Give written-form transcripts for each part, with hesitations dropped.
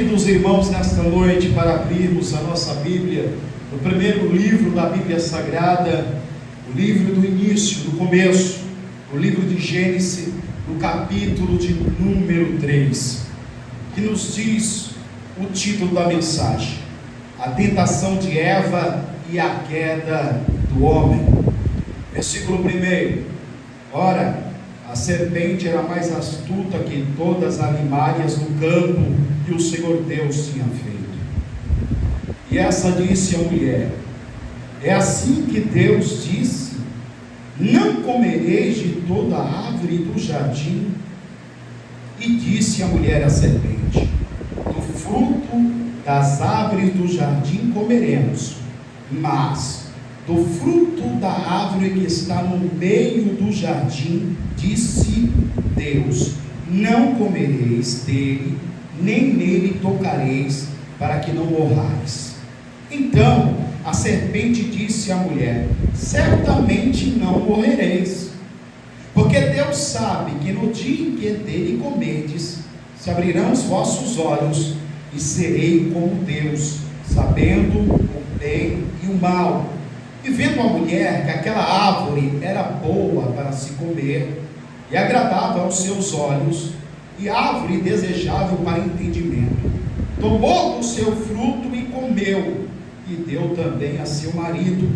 Convido os irmãos nesta noite para abrirmos a nossa Bíblia, no primeiro livro da Bíblia Sagrada, o livro do início, do começo, o livro de Gênesis, no capítulo de número 3, que nos diz o título da mensagem: a tentação de Eva e a queda do homem. Versículo 1: ora, a serpente era mais astuta que todas as animárias do campo que o Senhor Deus tinha feito. E essa disse à mulher: é assim que Deus disse: não comereis de toda a árvore do jardim? E disse a mulher à serpente: do fruto das árvores do jardim comeremos, mas do fruto da árvore que está no meio do jardim, disse Deus: não comereis dele, nem nele tocareis, para que não morrais. Então a serpente disse à mulher: certamente não morrereis, porque Deus sabe que no dia em que dele comerdes, se abrirão os vossos olhos, e serei como Deus, sabendo o bem e o mal. E vendo a mulher que aquela árvore era boa para se comer, e agradável aos seus olhos, e árvore desejável para entendimento, tomou do seu fruto e comeu, e deu também a seu marido,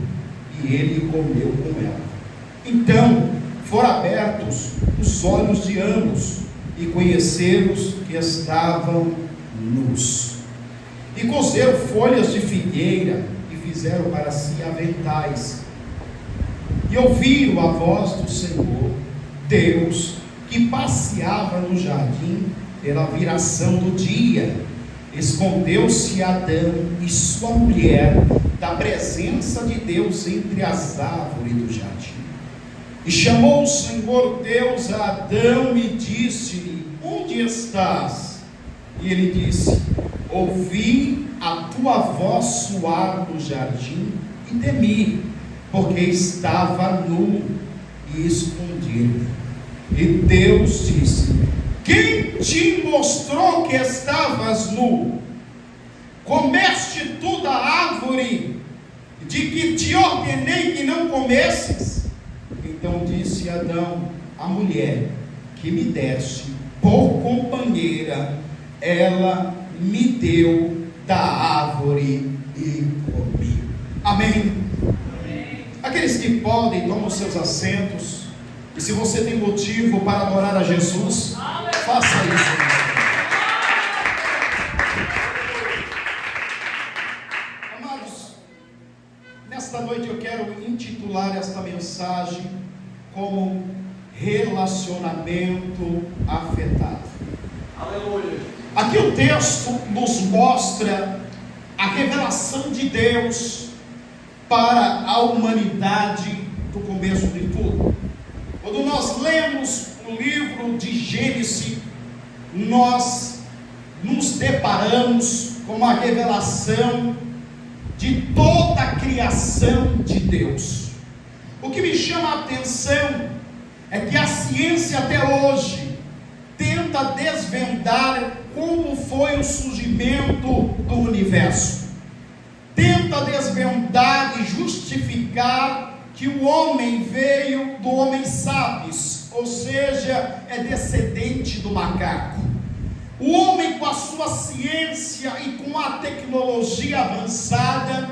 e ele comeu com ela. Então foram abertos os olhos de ambos, e conheceram-os que estavam nus, e cozeram folhas de figueira, fizeram para si aventais, e ouviram a voz do Senhor Deus, que passeava no jardim pela viração do dia. Escondeu-se Adão e sua mulher da presença de Deus entre as árvores do jardim. E chamou o Senhor Deus a Adão e disse-lhe: onde estás? E ele disse: ouvi a tua voz soar no jardim e temi, porque estava nu e escondido. E Deus disse: quem te mostrou que estavas nu? Comeste tu da árvore de que te ordenei que não comesses? Então disse Adão: a mulher que me deste por companheira, ela me deu da árvore e comi. Amém? Amém. Aqueles que podem, tomam seus assentos. E se você tem motivo para adorar a Jesus, faça isso. Amados, nesta noite eu quero intitular esta mensagem como relacionamento afetado. Aleluia. Aqui o texto nos mostra a revelação de Deus para a humanidade do começo de tudo. Quando nós lemos o livro de Gênesis, nós nos deparamos com a revelação de toda a criação de Deus. O que me chama a atenção é que a ciência até hoje tenta desvendar como foi o surgimento do universo, tenta desvendar e justificar que o homem veio do Homo sapiens, ou seja, é descendente do macaco. O homem, com a sua ciência e com a tecnologia avançada,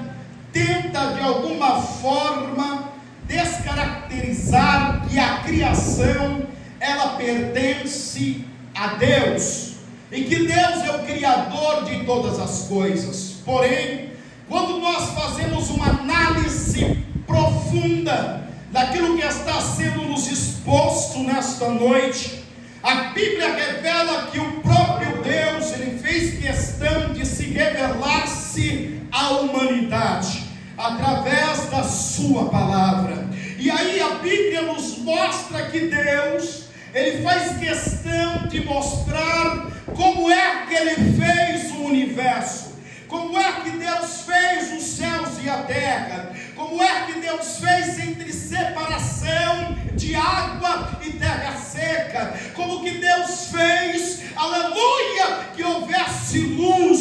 tenta de alguma forma descaracterizar que a criação ela pertence a Deus, e que Deus é o Criador de todas as coisas. Porém, quando nós fazemos uma análise profunda daquilo que está sendo nos exposto nesta noite, a Bíblia revela que o próprio Deus, ele fez questão de se revelar-se à humanidade, através da sua palavra. E aí a Bíblia nos mostra que Deus, ele faz questão de mostrar como é que ele fez o universo, como é que Deus fez os céus e a terra, como é que Deus fez entre separação de água e terra seca, como que Deus fez, aleluia, que houvesse luz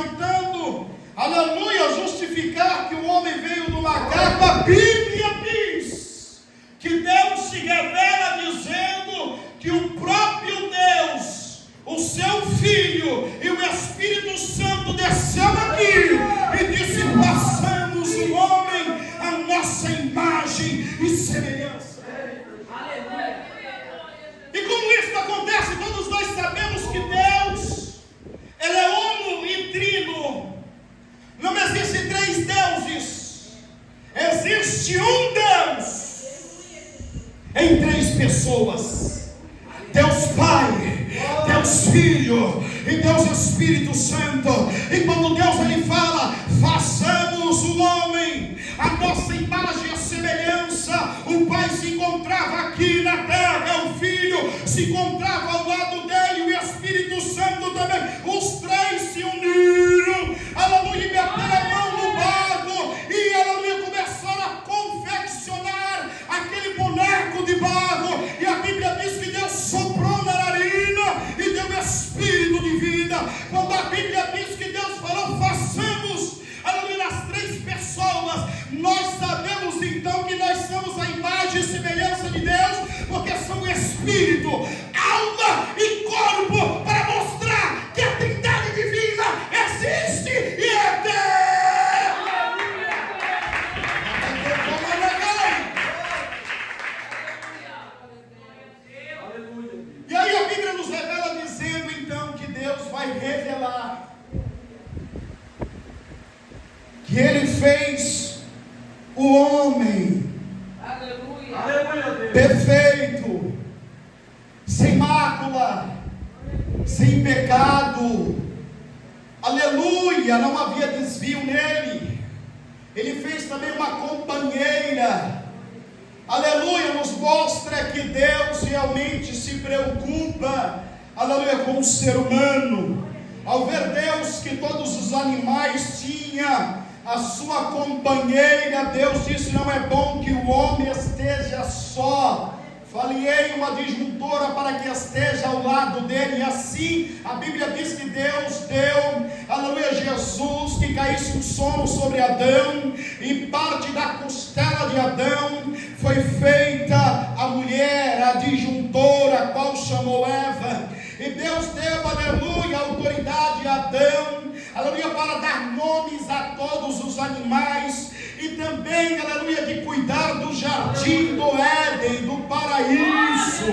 tentando, aleluia, justificar que o homem veio do macaco, a Bíblia diz que Deus se revela dizendo que o próprio Deus, o seu Filho e o Espírito Santo desceu aqui e disse: façamos o homem a nossa imagem e semelhança. Aleluia. E como isso acontece, todos nós sabemos que Deus, Ele é uno e trino. Não existem três deuses, existe um Deus em três pessoas: Deus Pai, Deus Filho e Deus Espírito Santo. E quando Deus ele fala: façamos o homem a nossa imagem e a semelhança, o Pai se encontrava aqui na terra, o Filho se encontrava ao lado dele, o Espírito Santo também. Os três se uniram, aleluia, e meteram a mão no barro e, aleluia, começaram a confeccionar aquele boneco de barro. E a Bíblia diz que Deus soprou na narina e deu espírito de vida. Quando a Bíblia diz que Deus falou: façamos, aleluia, as três pessoas, nós sabemos então que nós somos a imagem e semelhança de Deus, porque somos espírito, alma e corpo, para mostrar que a Trindade divina existe e é Deus. E aí a Bíblia nos revela dizendo então que Deus vai revelar que Ele fez o homem perfeito, sem mácula, sem pecado, aleluia, não havia desvio nele. Ele fez também uma companheira, aleluia, nos mostra que Deus realmente se preocupa, aleluia, com o ser humano. Ao ver Deus que todos os animais tinham a sua companheira, Deus disse: não é bom que o homem esteja só, falei uma disjuntora para que esteja ao lado dele. E assim a Bíblia diz que Deus deu, aleluia, Jesus, que caísse um sono sobre Adão, e parte da costela de Adão foi feita a mulher, a disjuntora, a qual chamou Eva. E Deus deu, aleluia, autoridade a Adão, aleluia, para dar nomes a todos os animais, e também, aleluia, de cuidar do jardim do Éden, do paraíso.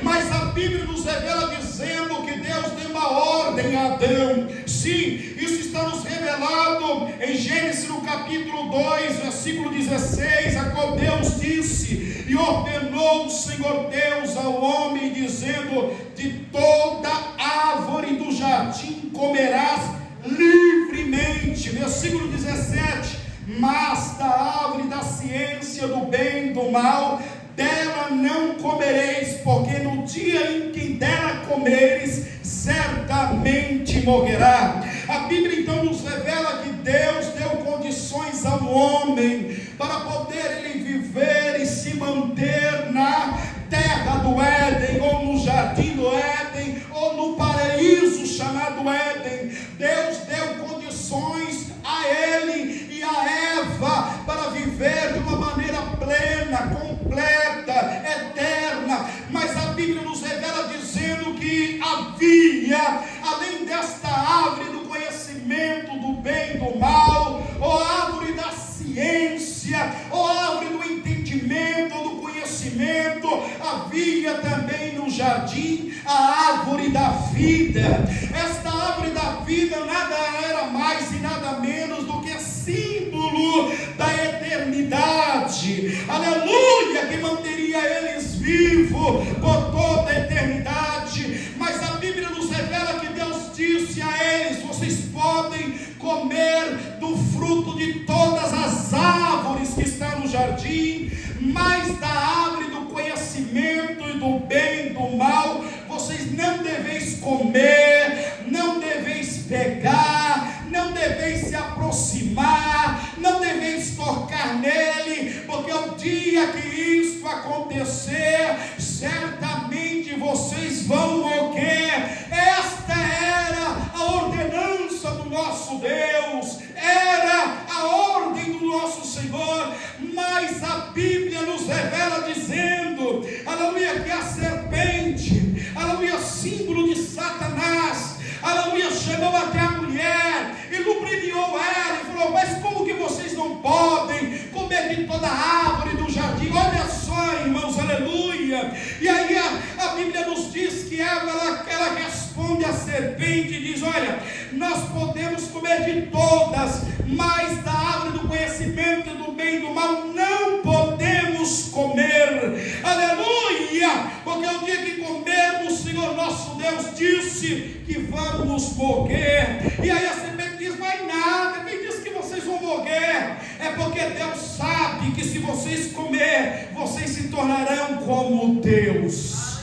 Mas a Bíblia nos revela dizendo que Deus deu uma ordem a Adão. Sim, isso está nos revelado em Gênesis no capítulo 2, versículo 16, a qual Deus disse: e ordenou o Senhor Deus ao homem, dizendo: de toda árvore do jardim comerás livremente. Versículo 17: mas da árvore da ciência do bem e do mal, dela não comereis, porque no dia em que dela comeres, certamente morrerá. A Bíblia então nos revela que Deus deu condições ao homem para poder ele viver e se manter na terra do Éden, ou no jardim do Éden, ou no paraíso chamado Éden. Deus deu condições a ele e a Eva para viver de uma maneira plena, completa, eterna. Mas a Bíblia nos revela dizendo que havia, além desta árvore do conhecimento do bem e do mal, ou árvore da ciência, ou árvore do entendimento, do conhecimento, havia também no jardim a árvore da vida. Esta árvore da vida nada era mais e nada menos do que símbolo da eternidade, aleluia, que manteria eles vivos por toda a eternidade. Mas a Bíblia nos revela que Deus disse a eles: vocês podem comer do fruto de todas as árvores que estão no jardim, mas da árvore do conhecimento e do bem e do mal vocês não deveis comer, não deveis pegar, não deveis se aproximar, não deveis tocar nele, porque o dia que isso acontecer, certamente vocês vão morrer. Esta era a ordenança do nosso nosso Deus, era a ordem do nosso Senhor, mas a Bíblia nos revela dizendo, aleluia, que a serpente, aleluia, símbolo de Satanás, aleluia, chegou até a mulher e lubrifiou ela e falou: mas como que vocês não podem comer de toda a árvore do jardim? Olha só, irmãos, aleluia. E aí a Bíblia nos diz que ela responde à serpente e diz: olha, nós podemos comer de todas, mas da árvore do conhecimento do bem e do mal não podemos comer, aleluia, porque o dia que comermos, o Senhor nosso Deus disse que vamos morrer. E aí a serpente diz: vai nada, quem disse que vocês vão morrer? É porque Deus sabe que se vocês comer, vocês se tornarão como Deus,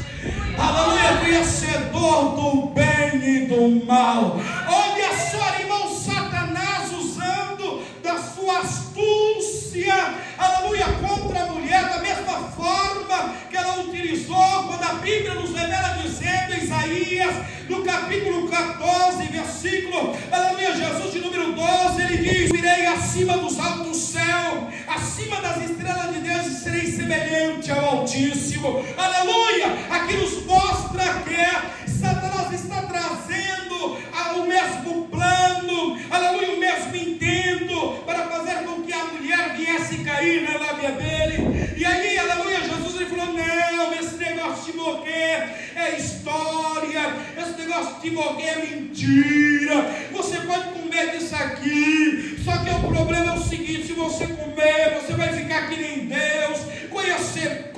aleluia, conhecedor do bem e do mal. Olha só, irmão, Satanás usando da sua astúcia, aleluia, contra a mulher, da mesma forma que ela utilizou quando a Bíblia nos revela dizendo em Isaías, no capítulo 14, versículo, aleluia, Jesus de número 12, ele diz: irei acima dos altos céus, acima das estrelas de Deus, e serei semelhante ao Altíssimo, aleluia. Aqui nos mostra que Satanás está trazendo o mesmo plano, aleluia, o mesmo intento para fazer com que a mulher viesse cair na lábia dele. E aí, aleluia, Jesus ele falou: não, esse negócio de morrer é história, esse negócio de morrer é mentira, você pode comer disso aqui, só que o problema é o seguinte: se você comer, você vai ficar que nem Deus, conhecendo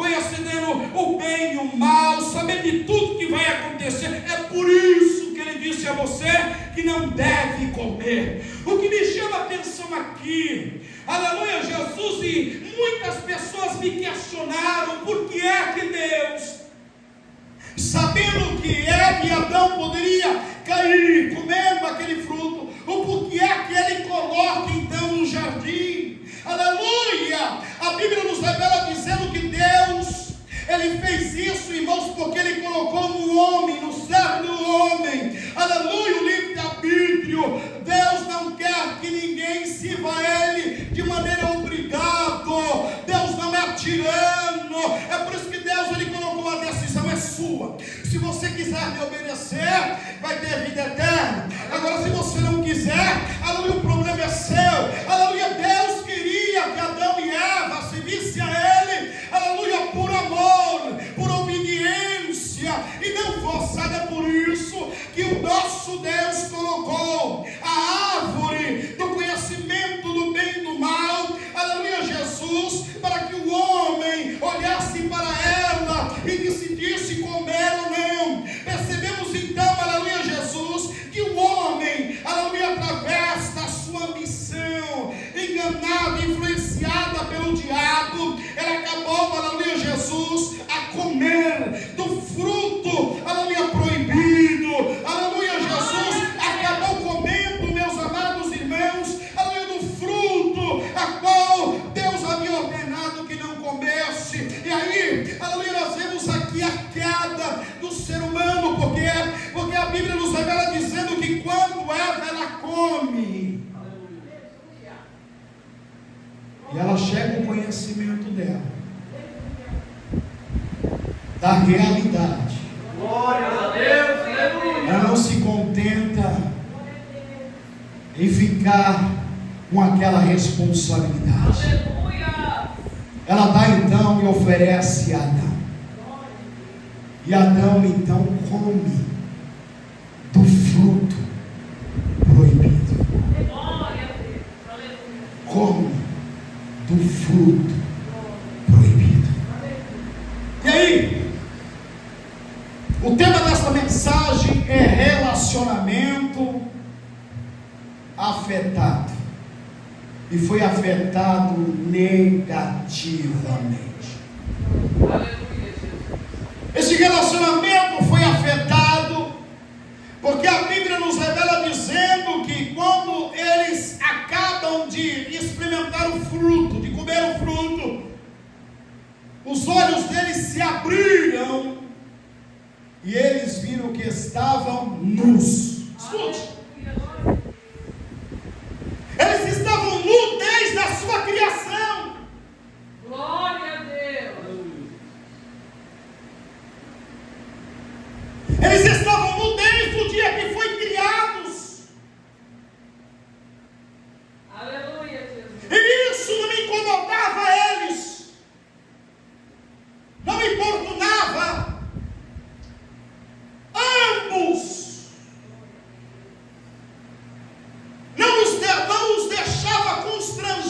o bem e o mal, sabendo de tudo que vai acontecer. É por isso que ele disse a você que não deve comer. O que me chama a atenção aqui, aleluia, Jesus, e muitas pessoas me questionaram: por que é que Deus, sabendo que Eva e Adão poderia cair comendo aquele fruto, o porquê é que ele coloca então no jardim? Aleluia! A Bíblia nos revela dizendo que Deus, ele fez isso, irmãos, porque ele colocou no homem, no cérebro do homem, aleluia, o livre-arbítrio. Deus não quer que ninguém sirva a ele de maneira obrigada. Deus não é tirano. É por isso que Deus ele colocou a decisão é sua. Se você quiser me obedecer, vai ter vida eterna. Agora, se você não quiser, aleluia, o problema é seu. Aleluia, Deus queria que Adão e Eva se vissem a ele, aleluia, por amor, por obediência e não forçada. É por isso que o nosso Deus colocou a árvore do conhecimento do bem e do mal, aleluia, Jesus, para que o homem olhasse para ela e decidisse comer ou não. Percebemos então, aleluia, Jesus, que o homem, aleluia, através da sua missão, enganada, influenciada pelo diabo, ela acabou, aleluia, Jesus, a comer do fruto, aleluia, proibido, aleluia, Jesus, acabou comendo, meus amados irmãos, aleluia, do fruto a qual Deus havia ordenado que não comesse. E aí, aleluia, nós vemos aqui a queda do ser humano, porque a Bíblia nos revela dizendo que quando Eva ela come, e ela chega ao conhecimento dela, da realidade, glória a Deus, aleluia. Ela não se contenta em ficar com aquela responsabilidade. Aleluia. Ela dá então e oferece a Adão. E Adão então come do fruto proibido. Glória a Deus, aleluia. Come do fruto proibido. E aí, o tema desta mensagem é relacionamento afetado. E foi afetado negativamente. Aleluia, Jesus. Esse relacionamento foi afetado porque a Bíblia nos revela dizendo que quando eles acabam de experimentar o fruto, de comer o fruto, os olhos deles se abriram e eles viram que estavam nus. Escute.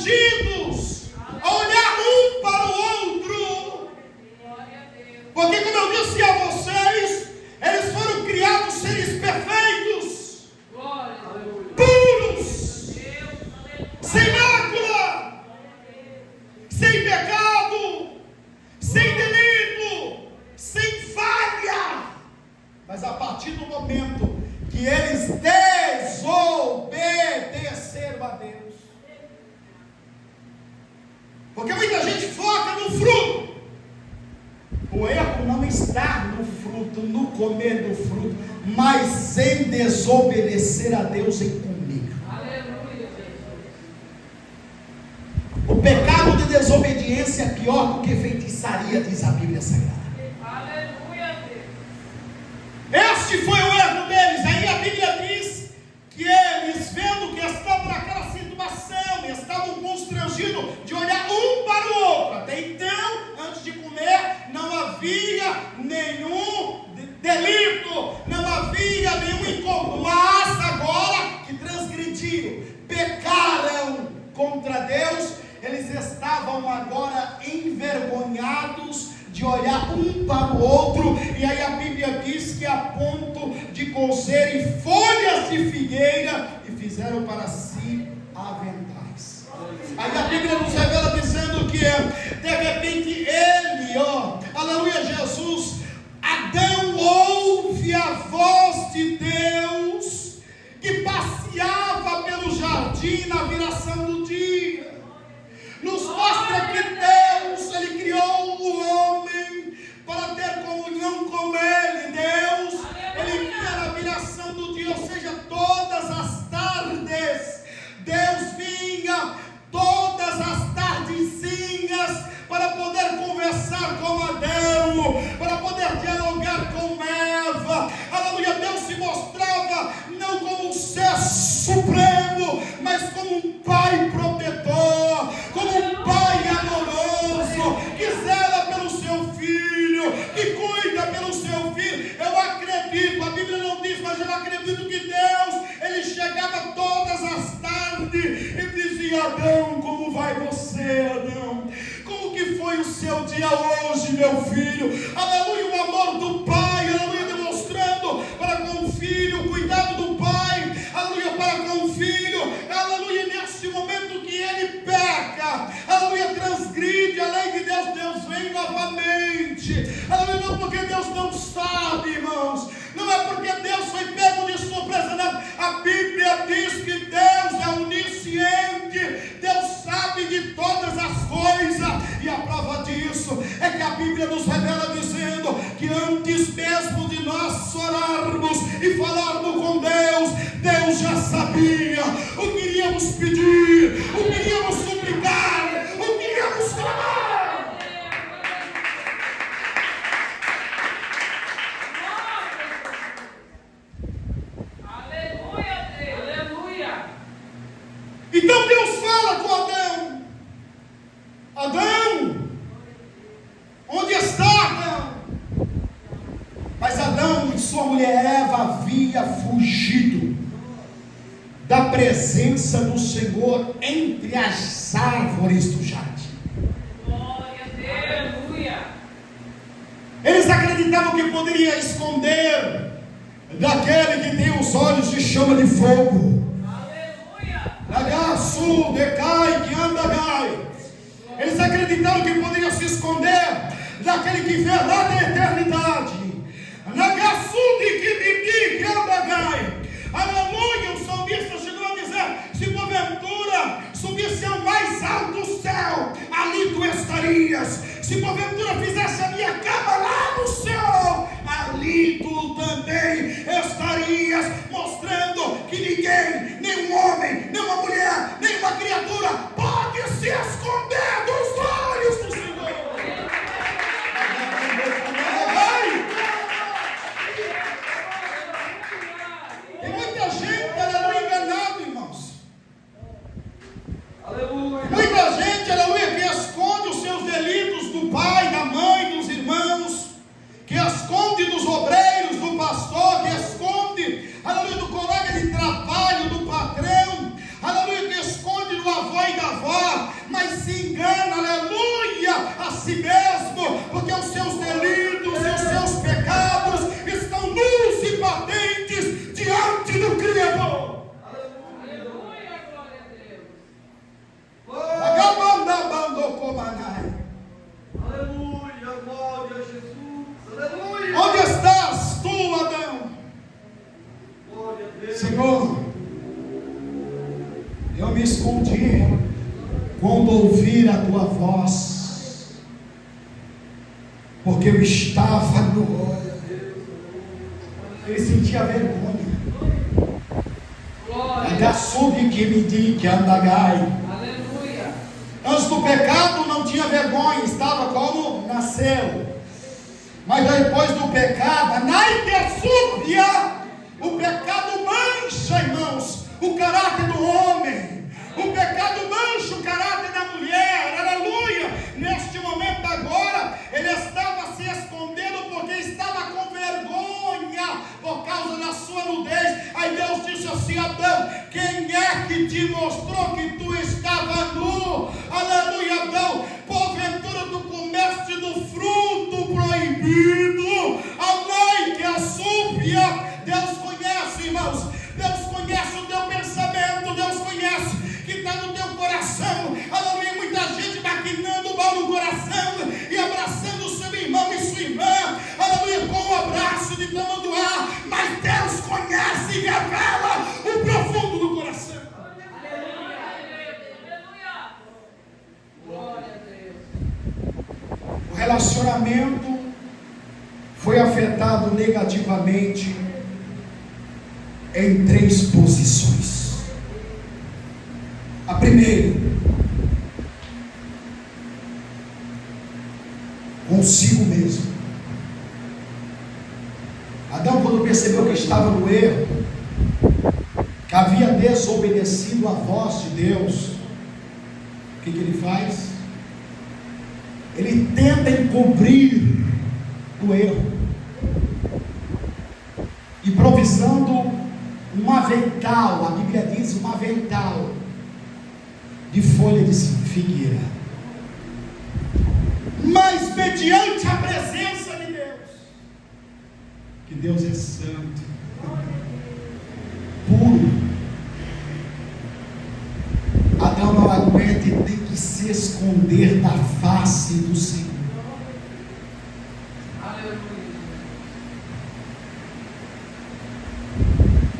constrangidos a olhar um para o outro. Porque, como eu disse a vocês, eles foram criados seres perfeitos, puros, sem mácula, sem pecado, sem delito, sem falha. Mas a partir do momento que eles desobedeceram a Deus, porque muita gente foca no fruto. O erro não está no fruto, no comer do fruto, mas em desobedecer a Deus em comer. O pecado de desobediência é pior do que feitiçaria, diz a Bíblia Sagrada. Este foi o erro deles. Aí a Bíblia diz que eles, vendo que estavam naquela situação, estavam constrangidos de olhar um para o outro. Até então, antes de comer, não havia nenhum delito, não havia nenhum incômodo. Mas agora que transgrediram, pecaram contra Deus, eles estavam agora envergonhados de olhar um para o outro. E aí a Bíblia diz que a ponto de cozerem folhas de figueira e fizeram para si aventais. Aí a Bíblia nos revela dizendo que de repente ele, aleluia, Jesus, Adão ouve a voz de Deus que passeava pelo jardim na viração do dia. Nos mostra que Deus, Ele criou o homem para ter comunhão com Ele. Deus, Ele vinha na viração do dia, ou seja, todas as tardes. Deus vinha todas as tardezinhas para poder conversar com Adão, para poder dialogar com Eva. Aleluia, Deus se mostrava não como um ser supremo, mas como um pai protetor, como um pai amoroso, que zela pelo seu filho, que cuida pelo seu filho. Eu acredito, a Bíblia não diz, mas eu acredito que Deus, Ele chegava todas as tardes e dizia: Adão, como vai você, Adão? Como que foi o seu dia hoje, meu filho? Aleluia, o amor do pai, aleluia, demonstrando para com o filho, o cuidado do pai, aleluia, para com o filho, aleluia, nesse momento que ele peca, aleluia, transgride a lei de Deus, Deus vem novamente, aleluia, não porque Deus não sabe, irmãos, não é porque Deus foi pego de surpresa, não. A Bíblia diz que Deus é onisciente, Deus sabe de todas as coisas, e a prova disso é que a Bíblia nos revela dizendo que antes mesmo de nós orarmos e falarmos com Deus, Deus já sabia o que iríamos pedir, o que iríamos suplicar, o que iríamos clamar. Então Deus fala com Adão: Adão, onde está Adão? Mas Adão e sua mulher Eva havia fugido da presença do Senhor entre as árvores do jardim. Glória a Deus. Eles acreditavam que poderia esconder daquele que tem os olhos de chama de fogo. Nagasu, decai, que anda, gai. Eles acreditaram que poderiam se esconder daquele que vê lá da eternidade. Nagasu, de que me que anda, gai. Aleluia, o salmista chegou a dizer: se porventura subisse ao mais alto céu, ali tu estarias. Se porventura fizesse a minha cama lá no céu, ali tu também estarias, mostrando que ninguém, nem um homem, nem uma mulher, nem uma criatura pode se esconder dos olhos do Senhor. Tem muita gente, aleluia, enganado, irmãos. Aleluia. Muita gente, aleluia, que esconde os seus delitos do pai, da mãe, Eu me escondi quando ouvir a tua voz, porque eu estava nu. Ele sentia vergonha. Agaçube que me di que andagai. Aleluia. Antes do pecado não tinha vergonha, estava como nasceu. Mas depois do pecado, o pecado mancha, irmãos, o caráter do homem. O pecado mancha o caráter da mulher. Aleluia. Neste momento agora, ele estava se escondendo porque estava com vergonha por causa da sua nudez. Aí Deus disse assim: Adão, quem é que te mostrou que tu estava nu? Aleluia. Adão, porventura tu comeste do fruto proibido? Amém, que a súbia. Deus conhece, irmãos. Deus conhece o teu pensamento. Deus conhece que está no teu coração. Aleluia. Muita gente maquinando mal no coração e abraçando o seu irmão e sua irmã. Aleluia. Com o abraço de tamanduá. Mas Deus conhece e revela o profundo do coração. Aleluia. Glória a Deus. O relacionamento foi afetado negativamente em 3 posições. A primeira, consigo mesmo. Adão, quando percebeu que estava no erro, que havia desobedecido a voz de Deus, o que ele faz? Ele tenta encobrir o erro, improvisando um avental. A Bíblia diz um avental de folha de figueira, mas mediante a presença de Deus, que Deus é santo, puro. Adão não aguenta e tem que se esconder da face do Senhor.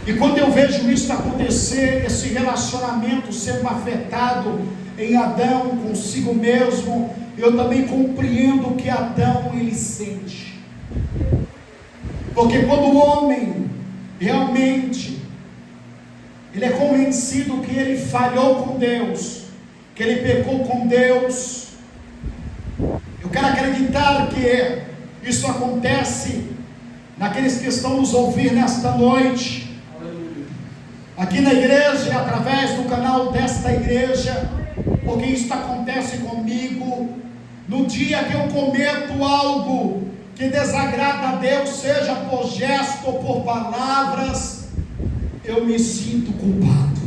E quando eu vejo isso acontecer, esse relacionamento sendo afetado em Adão consigo mesmo, eu também compreendo o que Adão ele sente. Porque quando o homem realmente ele é convencido que ele falhou com Deus, que ele pecou com Deus, eu quero acreditar que isso acontece naqueles que estão nos ouvindo nesta noite, aqui na igreja, através do canal desta igreja, porque isso acontece comigo. No dia que eu cometo algo que desagrada a Deus, seja por gesto ou por palavras, eu me sinto culpado.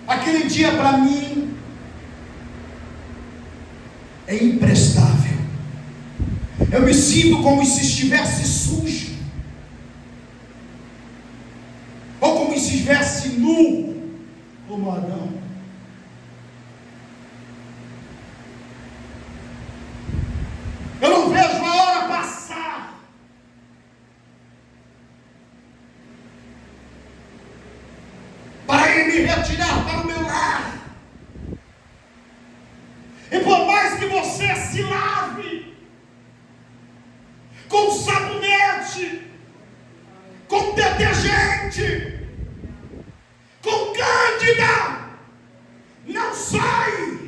Aquele dia para mim é imprestável. Eu me sinto como se estivesse sujo, ou como se estivesse nu, como Adão. Eu não vejo a hora passar para ele me retirar para o meu lar. E por mais que você se lave com sabonete, com detergente, com cândida, não sai,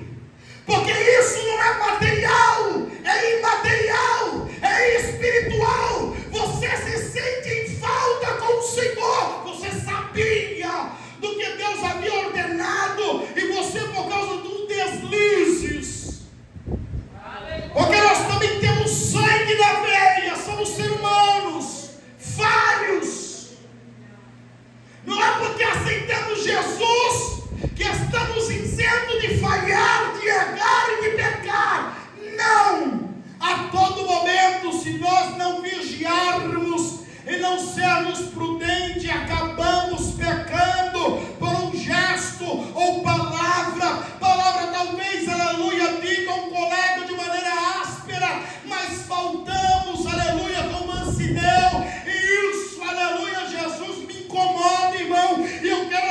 porque isso não é material, é imaterial, é espiritual. Você se sente em falta com o Senhor. Você sabia do que Deus havia ordenado, e você, por causa dos deslizes, porque nós também temos sangue na veia, somos seres humanos falhos. Não é porque aceitamos Jesus que estamos isentos de falhar, de errar e de pecar. Não! A todo momento, se nós não vigiarmos e não sermos prudentes, acabamos pecando por um gesto ou palavra talvez, aleluia, diga um colega de maneira áspera, mas faltamos, aleluia, com mansidão, e isso, aleluia, Jesus, me incomoda, irmão, e eu quero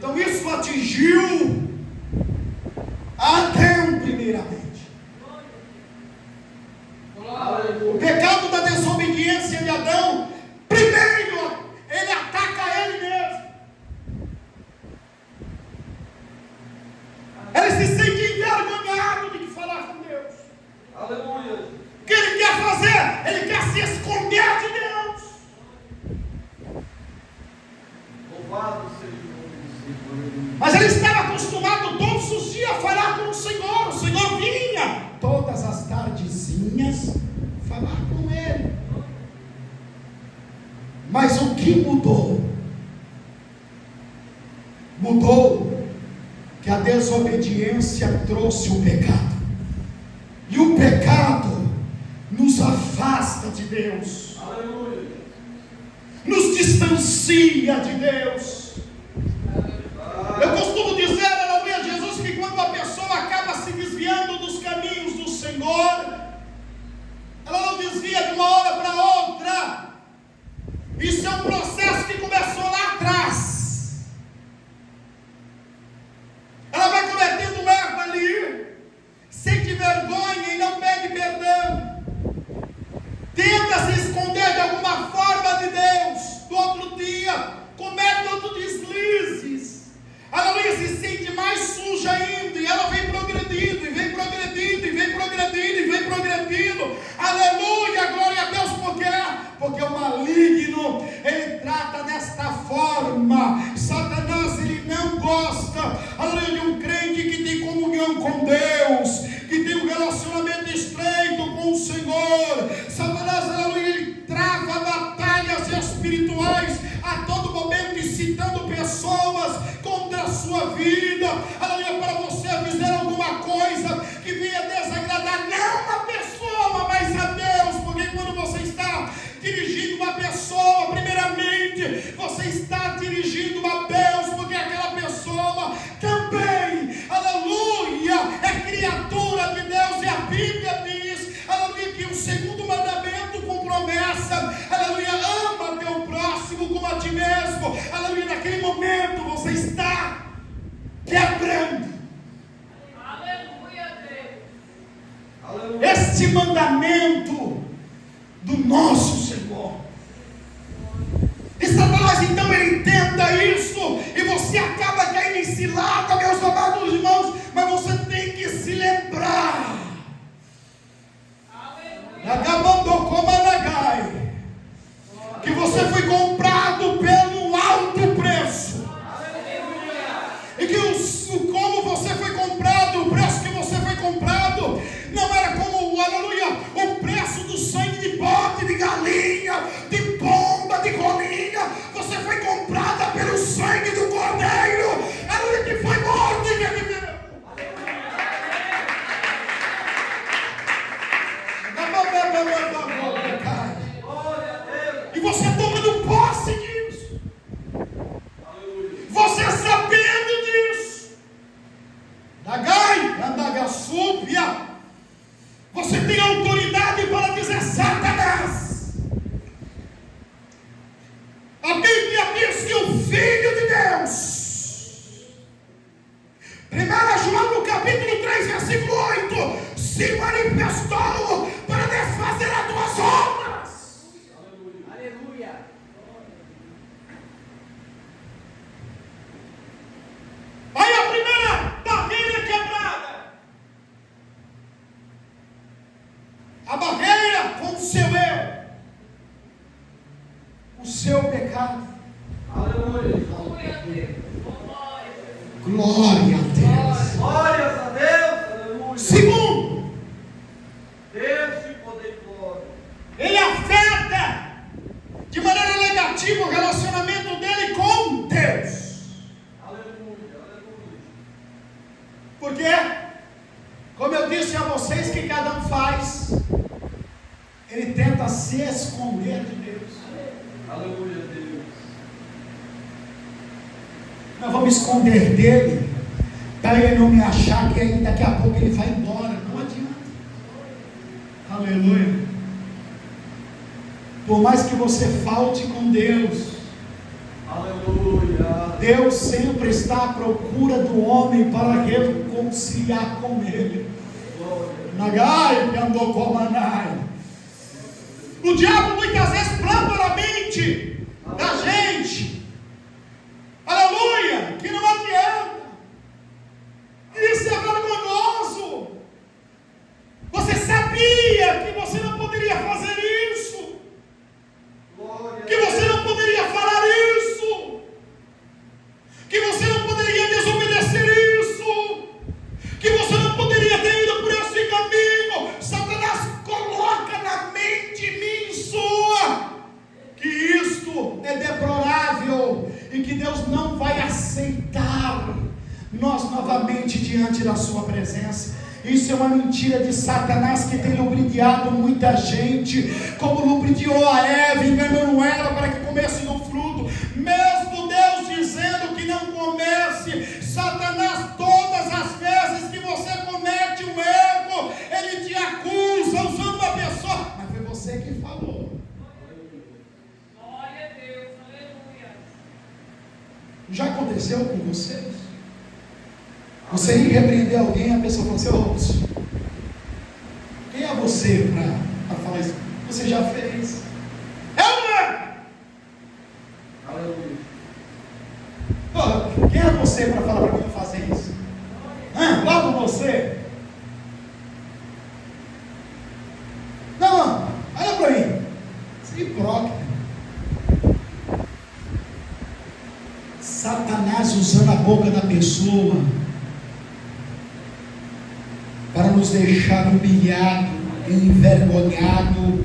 Então isso atingiu Adão primeiramente. O pecado da desobediência de Adão, primeiro, ele ataca ele mesmo. Ele se sente envergonhado de falar com Deus. Aleluia. O que ele quer fazer? Ele quer se esconder de Deus. Louvado seja o nome do Senhor. Mas ele estava acostumado todos os dias a falar com o Senhor. O Senhor vinha todas as tardezinhas falar com ele. Mas o que mudou? Mudou que a desobediência trouxe o pecado. E o pecado nos afasta de Deus. Aleluia. Nos distancia de Deus. Eu costumo dizer, aleluia, Jesus, que quando uma pessoa acaba se desviando dos caminhos do Senhor, ela não desvia de uma hora para outra. Isso é um processo que começou lá atrás. Ela vai cometendo um erro ali, sente vergonha e não pede perdão. Tenta se esconder de alguma forma de Deus. Do outro dia, comete outros deslizes. Aleluia, se sente mais suja ainda. E ela vem progredindo, e vem progredindo, e vem progredindo, e vem progredindo. Aleluia, glória a Deus. Por quê? Porque o maligno, ele trata desta forma. Satanás, ele não gosta, aleluia, de um crente que tem comunhão com Deus, que tem um relacionamento estreito com o Senhor. Satanás, aleluia, ele trava batalhas espirituais a todo momento, incitando pessoas contra a sua vida, aleluia, para você dizer alguma coisa que venha desagradar não a pessoa, mas a Deus. Porque quando você está dirigindo uma pessoa, primeiramente você está dirigindo a Deus, porque aquela pessoa também, aleluia, é criatura de Deus. E a Bíblia diz, aleluia, que o segundo mandamento com promessa, aleluia, ama teu próximo como a ti mesmo. Aleluia, naquele momento você está quebrando este mandamento do nosso Senhor. E Satanás, então, ele tenta isso, e você acaba caindo em cilada, meus amados irmãos. Mas você tem que se lembrar, que você foi comprado pelo alto preço. E que como você foi comprado, o preço que você foi comprado não era como, aleluia, o preço do sangue de bode, de galinha, de pomba, de rolinha. Você foi comprada pelo sangue do Cordeiro, aleluia, que foi morto e reviveu. E você tomando posse disso, você sabendo disso, você tem autoridade para dizer: Satanás, a Bíblia diz que o Filho de Deus, 1 João no capítulo 3, versículo 8, se manifestou para desfazer as tuas obras. Aleluia. Aí a primeira barreira quebrada, a barreira com o seu eu, o seu pecado. Aleluia. Glória a Deus. Glórias a Deus. Aleluia. Segundo, Deus te poder e glória. ele afeta de maneira negativa o relacionamento dele com Deus. Aleluia. Aleluia. Porque, como eu disse a vocês que cada um faz, ele tenta se esconder de Deus. Aleluia, Deus. Nós vamos esconder dele, para ele não me achar que aí daqui a pouco ele vai embora. Não adianta. Aleluia. Por mais que você falte com Deus, Aleluia. Deus sempre está à procura do homem para reconciliar com Ele. Nagai, que andou com Manai. O diabo muitas vezes planta na mente da gente, aleluia, que não adianta. Isso é vergonhoso. Você sabia que você não poderia fazer isso, que você não poderia falar isso, que você não poderia desobedecer isso, que você não poderia ter ido por esse caminho. Satanás coloca na mente minha e sua que isto é deplorável e que Deus não vai aceitar nós novamente diante da sua presença. Isso é uma mentira de Satanás que tem lubridiado muita gente, como lubridiou a Eva, enganando ela para que comesse do fruto, mesmo Deus dizendo que não comece. Satanás, todas as vezes que você comete um erro, ele te acusa usando uma pessoa, mas foi você que falou. Glória a Deus, aleluia. Já aconteceu com vocês? Você ir repreender alguém, a pessoa fala assim: ô, quem é você para falar isso? Você já fez. Aleluia. Quem é você para falar para mim não fazer isso? Logo você. Não, olha para mim. Você é hipócrita. Satanás usando a boca da pessoa para nos deixar humilhado, envergonhado,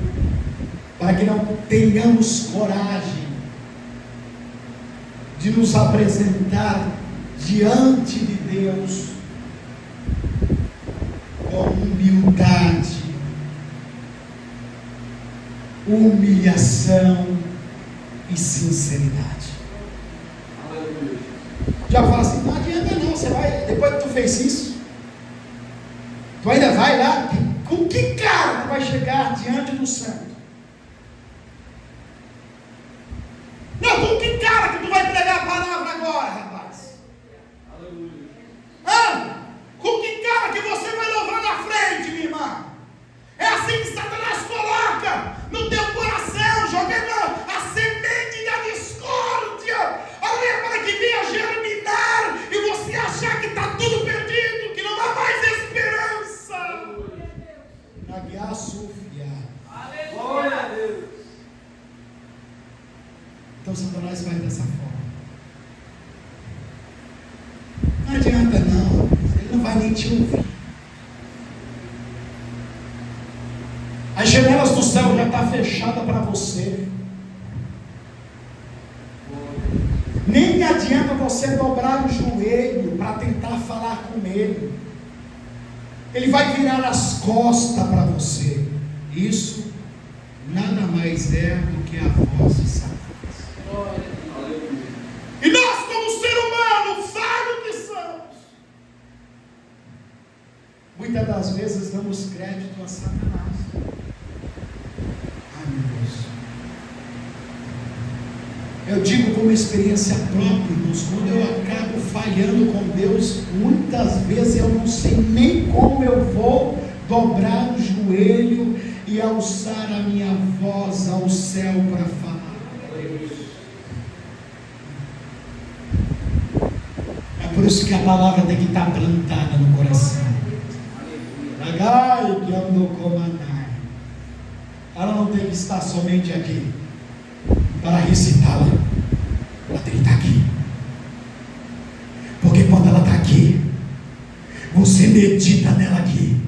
para que não tenhamos coragem de nos apresentar diante de Deus com humildade, humilhação e sinceridade. Já fala assim: não adianta não, você vai, depois que tu fez isso, tu ainda vai lá, com que cara tu vai chegar diante do santo? Não, com que cara que tu vai pregar a palavra agora, rapaz? Com que cara que você vai louvar na frente, minha irmã? É assim que Satanás coloca no teu coração, jogando a semente da discórdia, para que venha germinar e você achar que está tudo perdido, que não há mais esperança. Naguiá Sofia. Glória a Deus. Então Satanás vai dessa forma. Não adianta não, ele não vai nem te ouvir. As janelas do céu já estão fechadas para você. Nem adianta você dobrar o joelho para tentar falar com ele. Ele vai virar as costas para você. Isso nada mais é do que a voz de Satanás. E nós, como ser humano, falho que somos, muitas das vezes damos crédito a Satanás. Ai, meu Deus. Eu digo como experiência própria, irmãos, quando eu acabo falhando com Deus, muitas vezes eu não sei nem como eu vou dobrar o joelho e alçar a minha voz ao céu para falar. É por isso que a palavra tem que estar plantada no coração. Nagai, que andou comandar. Ela não tem que estar somente aqui para recitá-la. Ela tem que estar aqui. Porque quando ela está aqui, você medita nela aqui.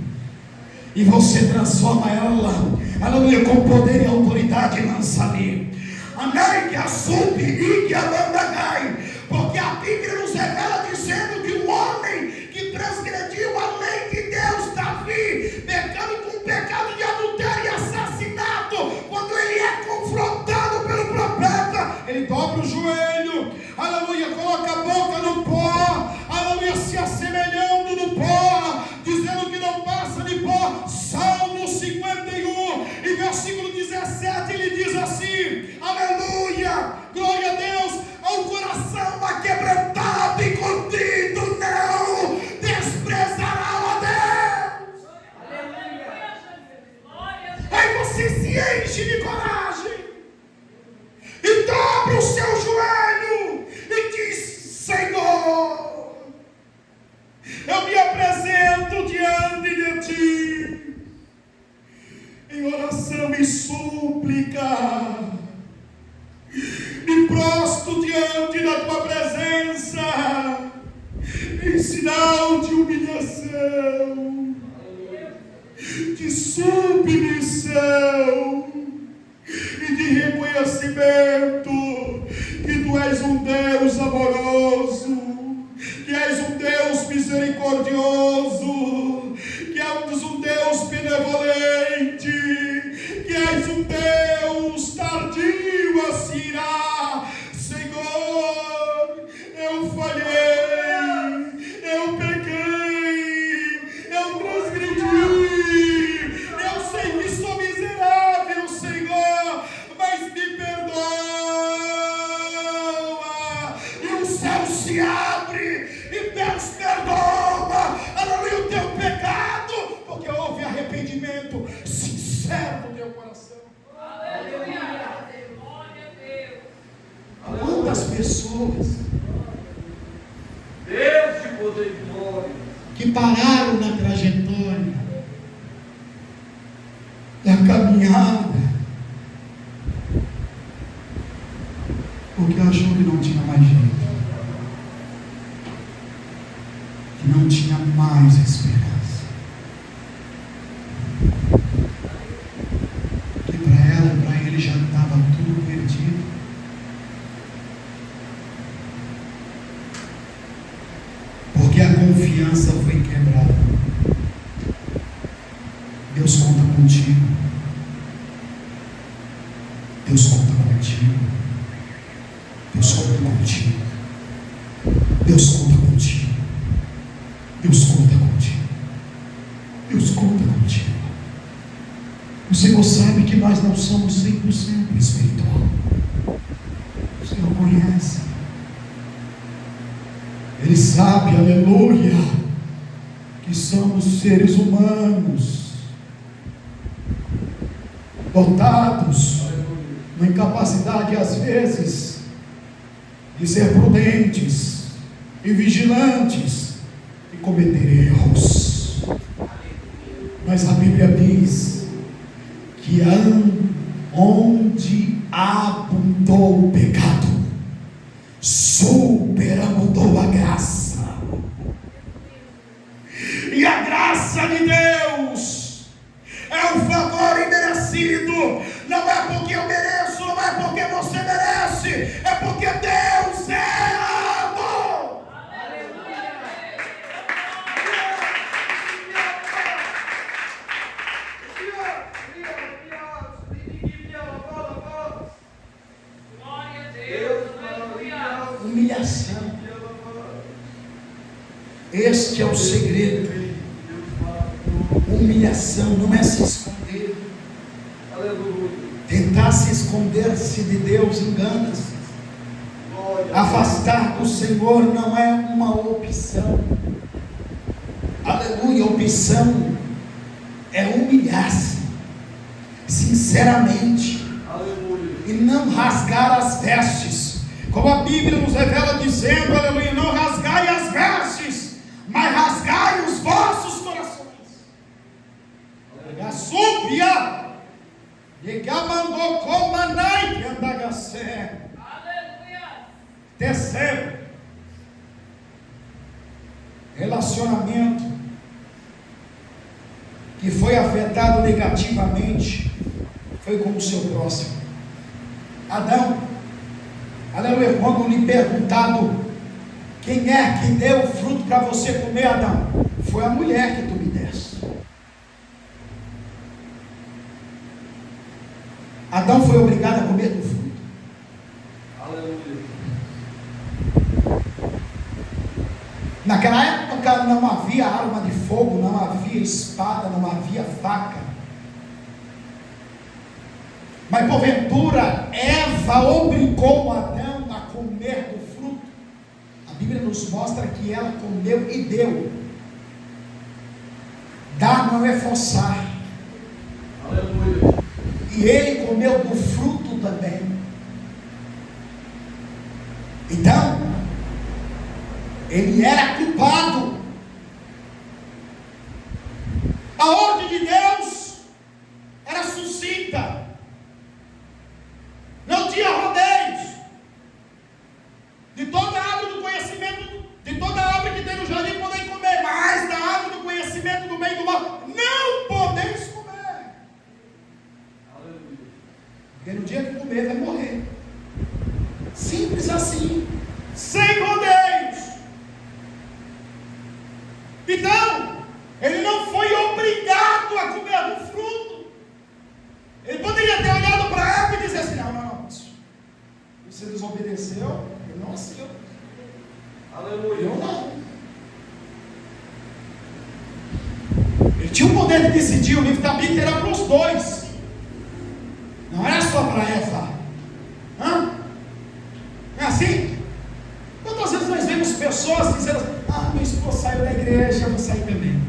E você transforma ela, aleluia, com poder e autoridade, lança ali. Anai que assume e que alandagai. Porque a Bíblia nos revela dizendo que o homem que transgrediu a lei de Deus, Davi, pecando com o pecado de adultério e assassinato, quando ele é confrontado pelo profeta, ele dobra o joelho, aleluia, coloca a boca no pó, aleluia, se assemelhando no pó, dizendo que não passa de pó. Salmo 51 e versículo 17, ele diz assim, aleluia, glória a Deus, ao coração aquebrado humilhação, de submissão e de reconhecimento que Tu és um Deus amoroso, que és um Deus misericordioso, que és um Deus benevolente, que és um Deus tardio a se irar. Senhor, eu falhei, eu pequei, eu transgredi, eu sei que sou miserável, Senhor, mas me perdoa. E o céu se abre e Deus perdoa, aleluia, o teu pecado, porque houve arrependimento sincero no teu coração. Aleluia. Glória a Deus. Quantas pessoas Deus de poder e glória, que pararam na trajetória da caminhada porque achou que não tinha mais jeito, que não tinha mais esperança, que para ela e para ele já estava tudo perdido. Porque a confiança foi quebrada. Deus conta contigo. Deus conta contigo. Deus conta contigo. Deus conta contigo. Deus conta contigo. Deus conta contigo. O Senhor sabe que nós não somos 100% espiritual. O Senhor conhece. Ele sabe, aleluia, que somos seres humanos, dotados, uma incapacidade às vezes de ser prudentes e vigilantes e cometer erros. Mas a Bíblia diz que onde abundou o pecado, superabundou a graça. E a graça de Deus é um favor imerecido. Não é porque eu mereço, não é porque você merece, é porque Deus é amor. Glória a Deus. Aleluia. Humilhação. Este é o segredo. Humilhação não é se esconder. aleluia, Tentar se esconder-se de Deus engana-se. glória a Afastar do Senhor não é uma opção. Aleluia, opção é humilhar-se sinceramente Deus, aleluia, e não rasgar as vestes, como a Bíblia nos revela dizendo, aleluia, não rasgai as vestes, mas rasgai os vossos corações. A súbia de que mandou comanai que andagassé. Aleluia. Terceiro, relacionamento que foi afetado negativamente foi com o seu próximo. Adão, aleluia, quando lhe perguntado quem é que deu o fruto para você comer, Adão, foi a mulher que tu me deste. Adão foi obrigado a comer do fruto. aleluia, Naquela época não havia arma de fogo, não havia espada, não havia faca. Mas porventura Eva obrigou Adão a comer do fruto. A Bíblia nos mostra que ela comeu e deu. Dar não é forçar. aleluia, E ele comeu do fruto também. Então, ele era culpado. A ordem de Deus era sucinta. Não tinha rodeios. De toda a árvore do conhecimento, de toda a árvore que tem no jardim, podem comer, mas comer, vai morrer. Simples assim, sem rodeios. Então, ele não foi obrigado a comer do fruto. Ele poderia ter olhado para Eva e dizer assim: não, você desobedeceu, eu não aceito. Aleluia. Eu não. Ele tinha o poder de decidir. O livro da Bíblia era para os dois, não era só para Eva. Não é assim? Quantas vezes nós vemos pessoas dizendo assim: meu esposo saiu da igreja, eu vou sair também.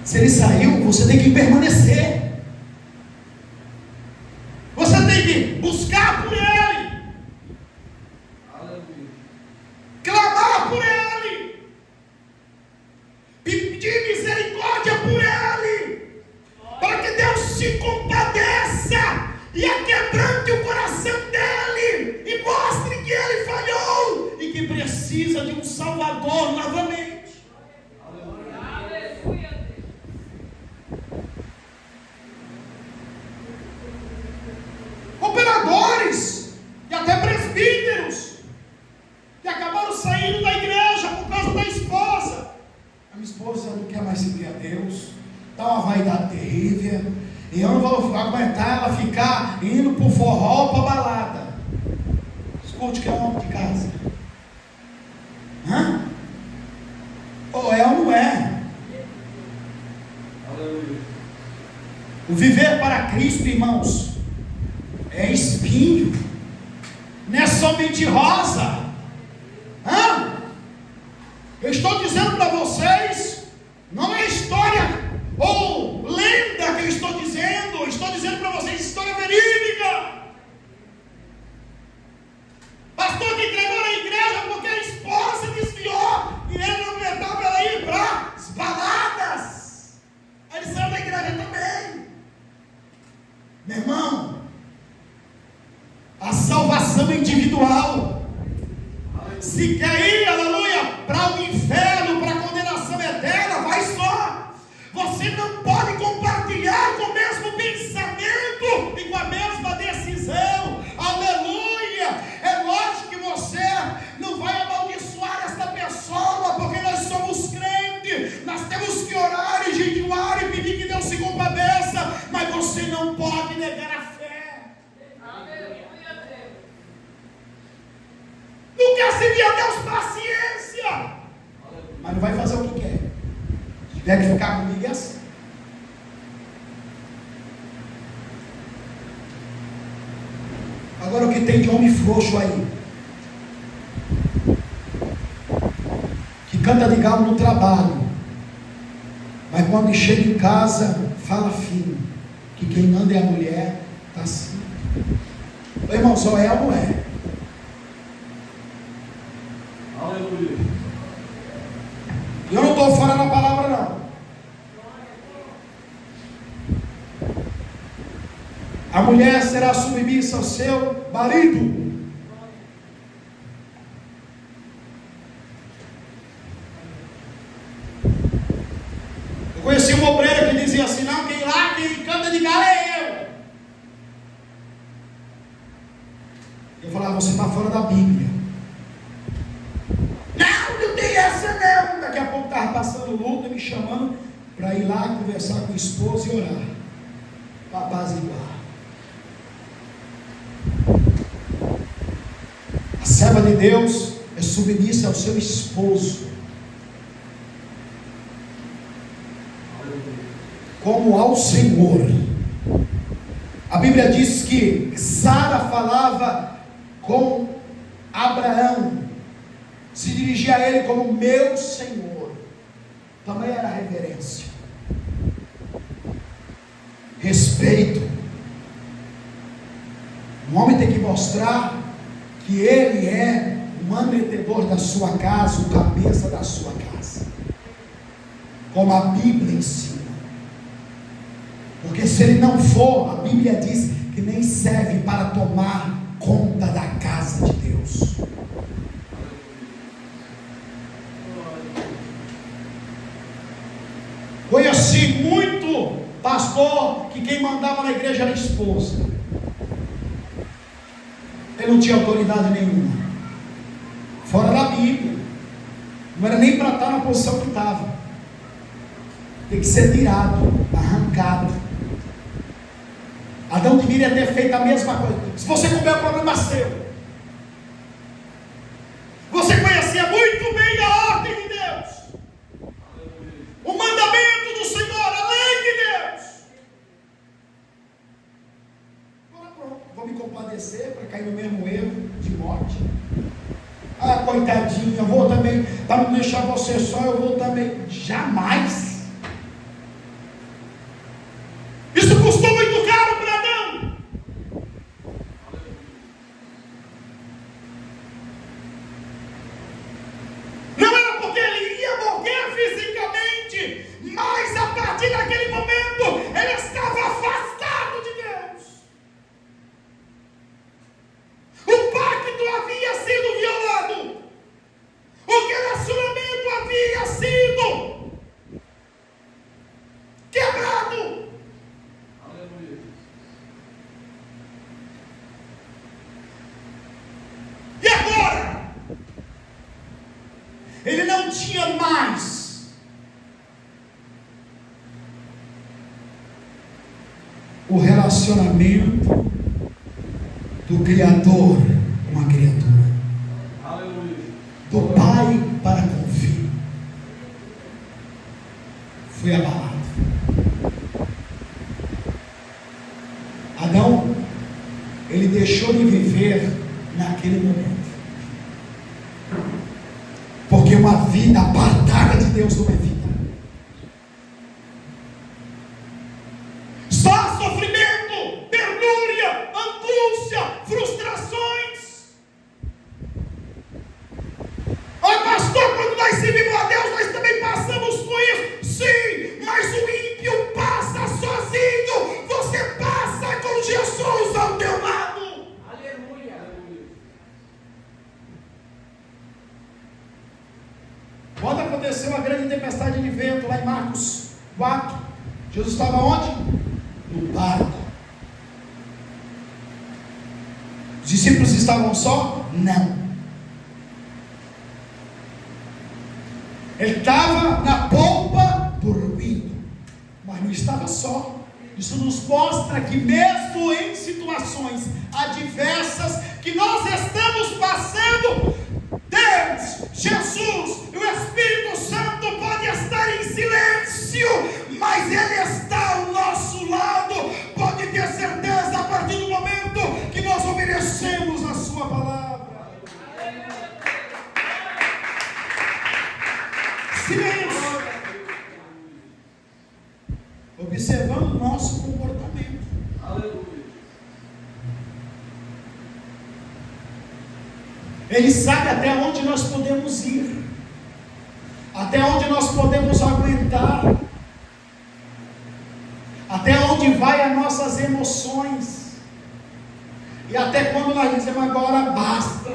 Se ele saiu, você tem que permanecer. Você tem que buscar por ele. Aleluia. Clamar por ele. Pedir misericórdia por ele. Para que Deus se compadeça e aquebrante o coração dele. E mostre que ele falhou e que precisa de um Salvador novamente. Aleluia. Operadores e até presbíteros que acabaram saindo da igreja por causa da esposa. A minha esposa não quer mais servir a Deus, dá uma vaidade terrível, e eu não vou aguentar ela ficar indo para o forró, para a balada. Escute, que é um homem de casa. Ou é ou não é? Aleluia. O viver para Cristo, irmãos, é espinho, não é somente rosa. Eu estou dizendo para vocês, não é história ou lenda que eu estou dizendo para vocês história verídica. Pastor que entregou na igreja porque a esposa desviou e ele não aguentava ela ir para as baladas. Aí ele saiu da igreja também. Meu irmão, a salvação é individual. Se quer ir, aleluia, para o inferno, para a condenação eterna, vai só. Você não pode compartilhar com o mesmo pensamento e com a mesma decisão. Aleluia. É lógico que você não vai amaldiçoar esta pessoa, porque nós somos crentes. Nós temos que orar e jejuar e pedir que Deus se compadeça, mas você não pode negar a fé. Não quer servir a Deus, paciência, mas não vai fazer o que quer. Se tiver que ficar comigo é assim. Agora o que tem de homem frouxo aí, que canta de galo no trabalho, mas quando chega em casa fala fino, que quem manda é a mulher, está assim. Ô, irmão, só é ou não é? Aleluia. Eu não estou fora da palavra, não. A mulher será submissa ao seu marido. Eu conheci uma obreira que dizia assim: não, quem canta de galo é eu. Eu falava: você está fora da Bíblia. Não tem essa não. Daqui a pouco estava passando luta, me chamando para ir lá conversar com a esposa e orar, para apaziguar. A serva de Deus é submissa ao seu esposo, como ao Senhor. A Bíblia diz que Sara falava com Abraão, se dirigia a ele como meu Senhor. Também era reverência, respeito. Um homem tem que mostrar que ele é o mantenedor da sua casa, o cabeça da sua casa, como a Bíblia ensina. Porque se ele não for, a Bíblia diz que nem serve para tomar conta da casa de Deus. Conheci muito pastor que quem mandava na igreja era a esposa. Ele não tinha autoridade nenhuma, fora da Bíblia. Não era nem para estar na posição que estava. Tem que ser tirado, arrancado. Adão deveria ter feito a mesma coisa. Se você couber, o problema seu. Você conhecia muito bem a ordem de Deus, o mandamento do Senhor, a lei de Deus. Agora pronto, vou me compadecer para cair no mesmo erro de morte. Ah, coitadinha, eu vou também, para não deixar você só, eu vou também. Jamais. Isso custou muito caro para Adão. Não era porque ele ia morrer fisicamente, mas a partir daquele momento ele estava afastado de Deus. O pacto havia sido violado. O relacionamento havia sido quebrado. Aleluia. E agora? Ele não tinha mais o relacionamento do Criador com a criatura, Aleluia. do pai para com o filho. Foi abalado. Adão, ele deixou de viver naquele momento, porque uma vida apartada de Deus não é vida. Só sofrimento, penúria, angústia, frustrações. Ah, pastor, quando nós servimos a Deus, nós também passamos por isso. Sim, mas o ímpio passa sozinho. Você passa com Jesus ao teu lado. Aleluia. Quando aconteceu a grande tempestade de vento lá em Marcos 4, Jesus estava onde? No barco. Os discípulos estavam só? Não. Ele estava na polpa dormindo, mas não estava só. Isso nos mostra que mesmo em situações adversas que nós estamos passando, Deus, Jesus e o Espírito Santo podem estar em silêncio, mas Ele está ao nosso lado. Pode ter certeza a partir do momento que nós obedecemos a Sua palavra. Silêncio. Observando o nosso comportamento. Aleluia. Ele sabe até onde nós podemos ir, até onde nós podemos aguentar, até onde vai as nossas emoções, e até quando nós dizemos agora basta,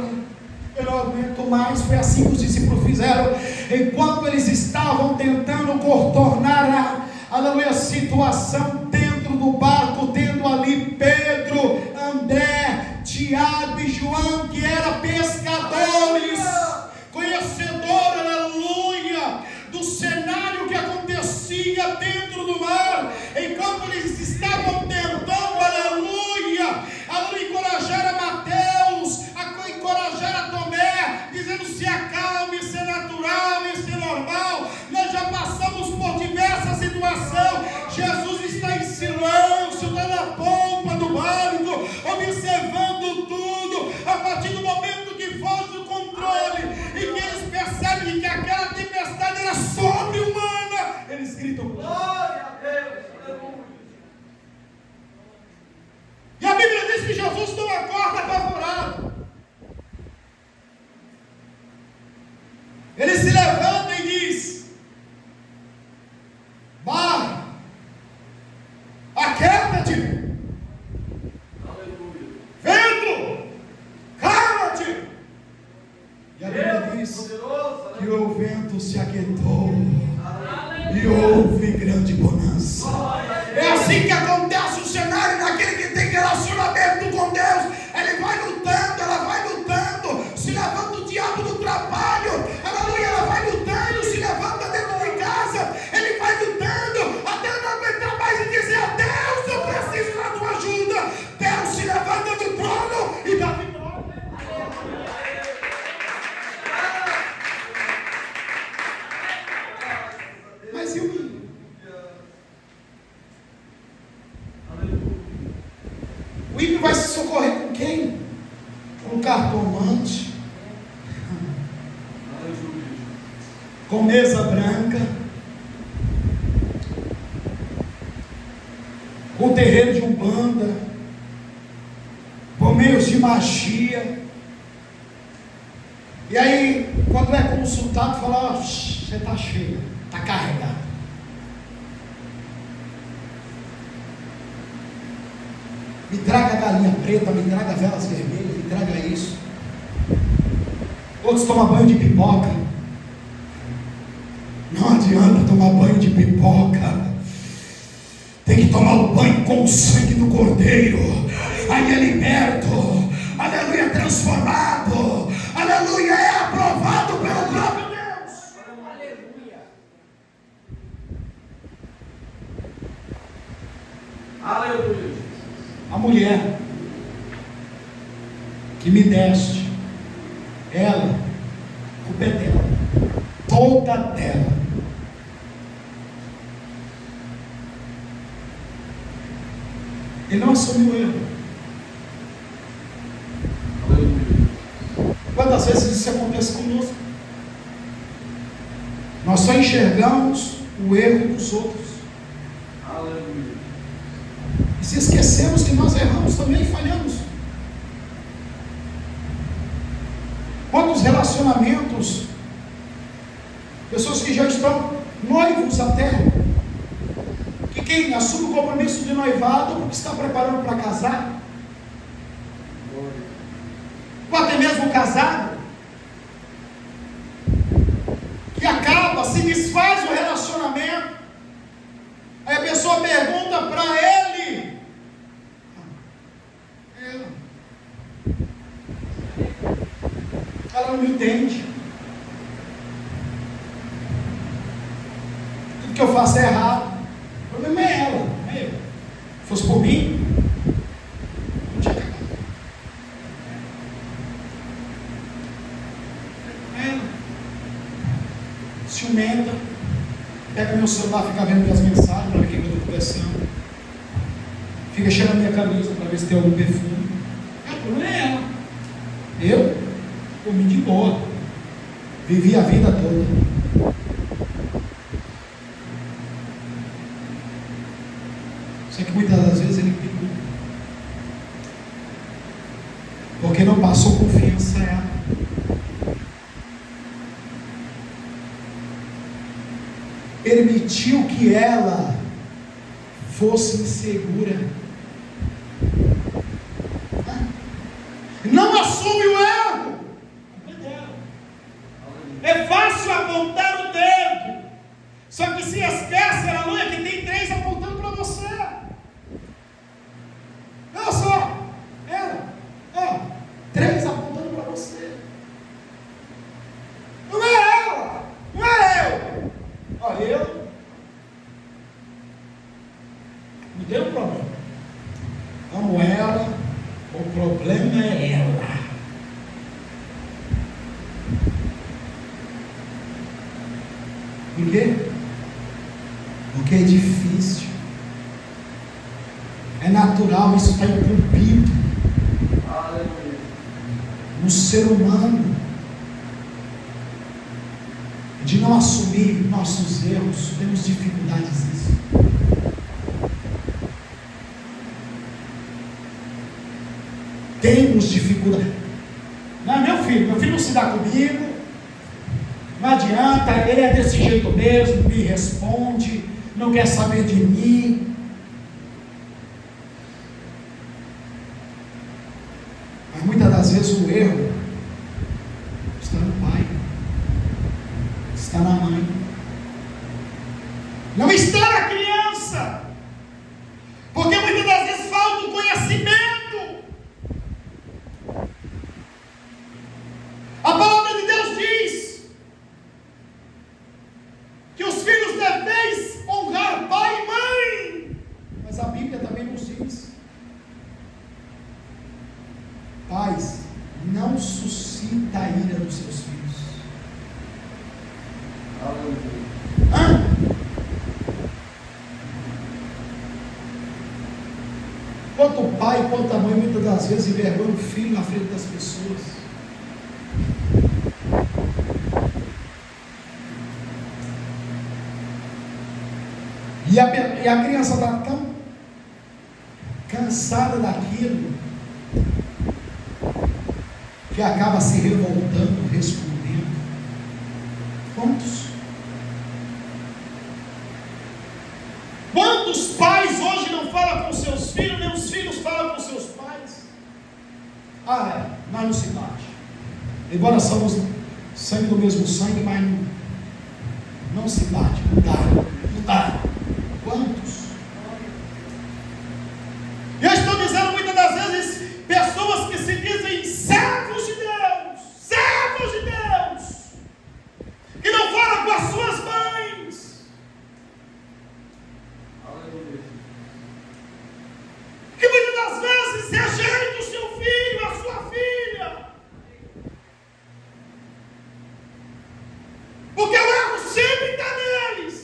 eu não aguento mais. Foi assim que os discípulos fizeram, enquanto eles estavam tentando contornar a situação dentro do barco, tendo ali Pedro, André, Tiago e João, que eram pescadores, conhecedores, aleluia, do cenário que acontecia dentro do mar, enquanto eles estavam tentando, aleluia, encorajar a Mateus, encorajar a Tomé, dizendo: se acalme, isso é natural, isso é normal, nós já passamos por diversas situações. Jesus está em silêncio, está na polpa do barco, observando tudo. A partir do momento que foge do controle e que eles percebem que aquela tempestade era sobre-humana, eles gritam: Glória a Deus. Aleluia. e a Bíblia diz que Jesus não acorda apavorado. Ele se levanta e diz: mar, aquieta-te. Aleluia. Vento, cala-te. E a Bíblia Deus diz poderoso. que o vento se aquietou Aleluia. e houve grande bonança. Glória a Deus. É assim que acontece com cartomante, Aleluia. com mesa branca, com terreiro de umbanda, por meios de magia. E aí, quando é consultado, fala: ó, você está cheia, está carregado. Me traga galinha preta, me traga velas vermelhas, me traga isso. Outros tomam banho de pipoca. Não adianta tomar banho de pipoca. Tem que tomar o banho com o sangue do Cordeiro. Aí é liberto. Aleluia, é transformado. Aleluia, é aprovado pelo próprio Deus. Aleluia. Aleluia. A mulher que me deste, ela, a culpa é dela, toda dela. Ele não assumiu o erro. Aleluia. Quantas vezes isso acontece conosco? Nós só enxergamos o erro dos outros. Aleluia. E se esquecemos que nós erramos também e falhamos. Quantos relacionamentos, pessoas que já estão noivos até, que quem assume o compromisso de noivado porque está preparando para casar, ou até mesmo casado, que acaba, se desfaz o relacionamento, aí a pessoa pergunta para ele, ela não entende, tudo que eu faço é errado. O problema é ela, não é eu. Se fosse por mim, não tinha acabado. Ela, ciumenta, pega meu celular, fica vendo minhas mensagens para ver o que eu estou conversando, fica cheirando minha camisa para ver se tem algum perfume. O problema é ela. Eu comi de boa, vivi a vida toda. Só que muitas das vezes ele pecou, porque não passou confiança a ela. Permitiu que ela fosse insegura. Não assume o erro. É fácil apontar o dedo, só que se esquece, aleluia, que tem 3 apontando para você. Olha só, ela, ó, 3 apontando para você. Não é ela, não é eu. Ó, eu não tem um problema. Amo ela, o problema é ela. Por quê? Porque é difícil, é natural, isso está incumbido Aleluia. no ser humano, de não assumir nossos erros. Temos dificuldades nisso. Temos dificuldade. Não, meu filho não se dá comigo, não adianta, ele é desse jeito mesmo, me responde, não quer saber de mim. Mas muitas das vezes o erro está no pai, está na mãe, não está na criança, porque muitas das vezes falta o conhecimento. A palavra de Deus diz que os filhos deveis honrar pai e mãe, mas a Bíblia também nos diz: pais, não suscita a ira dos seus filhos. Aleluia. Quanto pai quanto a mãe muitas das vezes envergonha o filho na frente das pessoas. E a criança está tão cansada daquilo que acaba se revoltando, respondendo. Quantos pais hoje não falam com seus filhos, nem os filhos falam com seus pais? Nós não se bate. Embora somos sangue do mesmo sangue, mas não se bate, não dá. Quantos? Eu estou dizendo muitas das vezes, pessoas que se dizem servos de Deus, que não falam com as suas mães, que muitas das vezes rejeita o seu filho, a sua filha, porque o erro sempre está neles.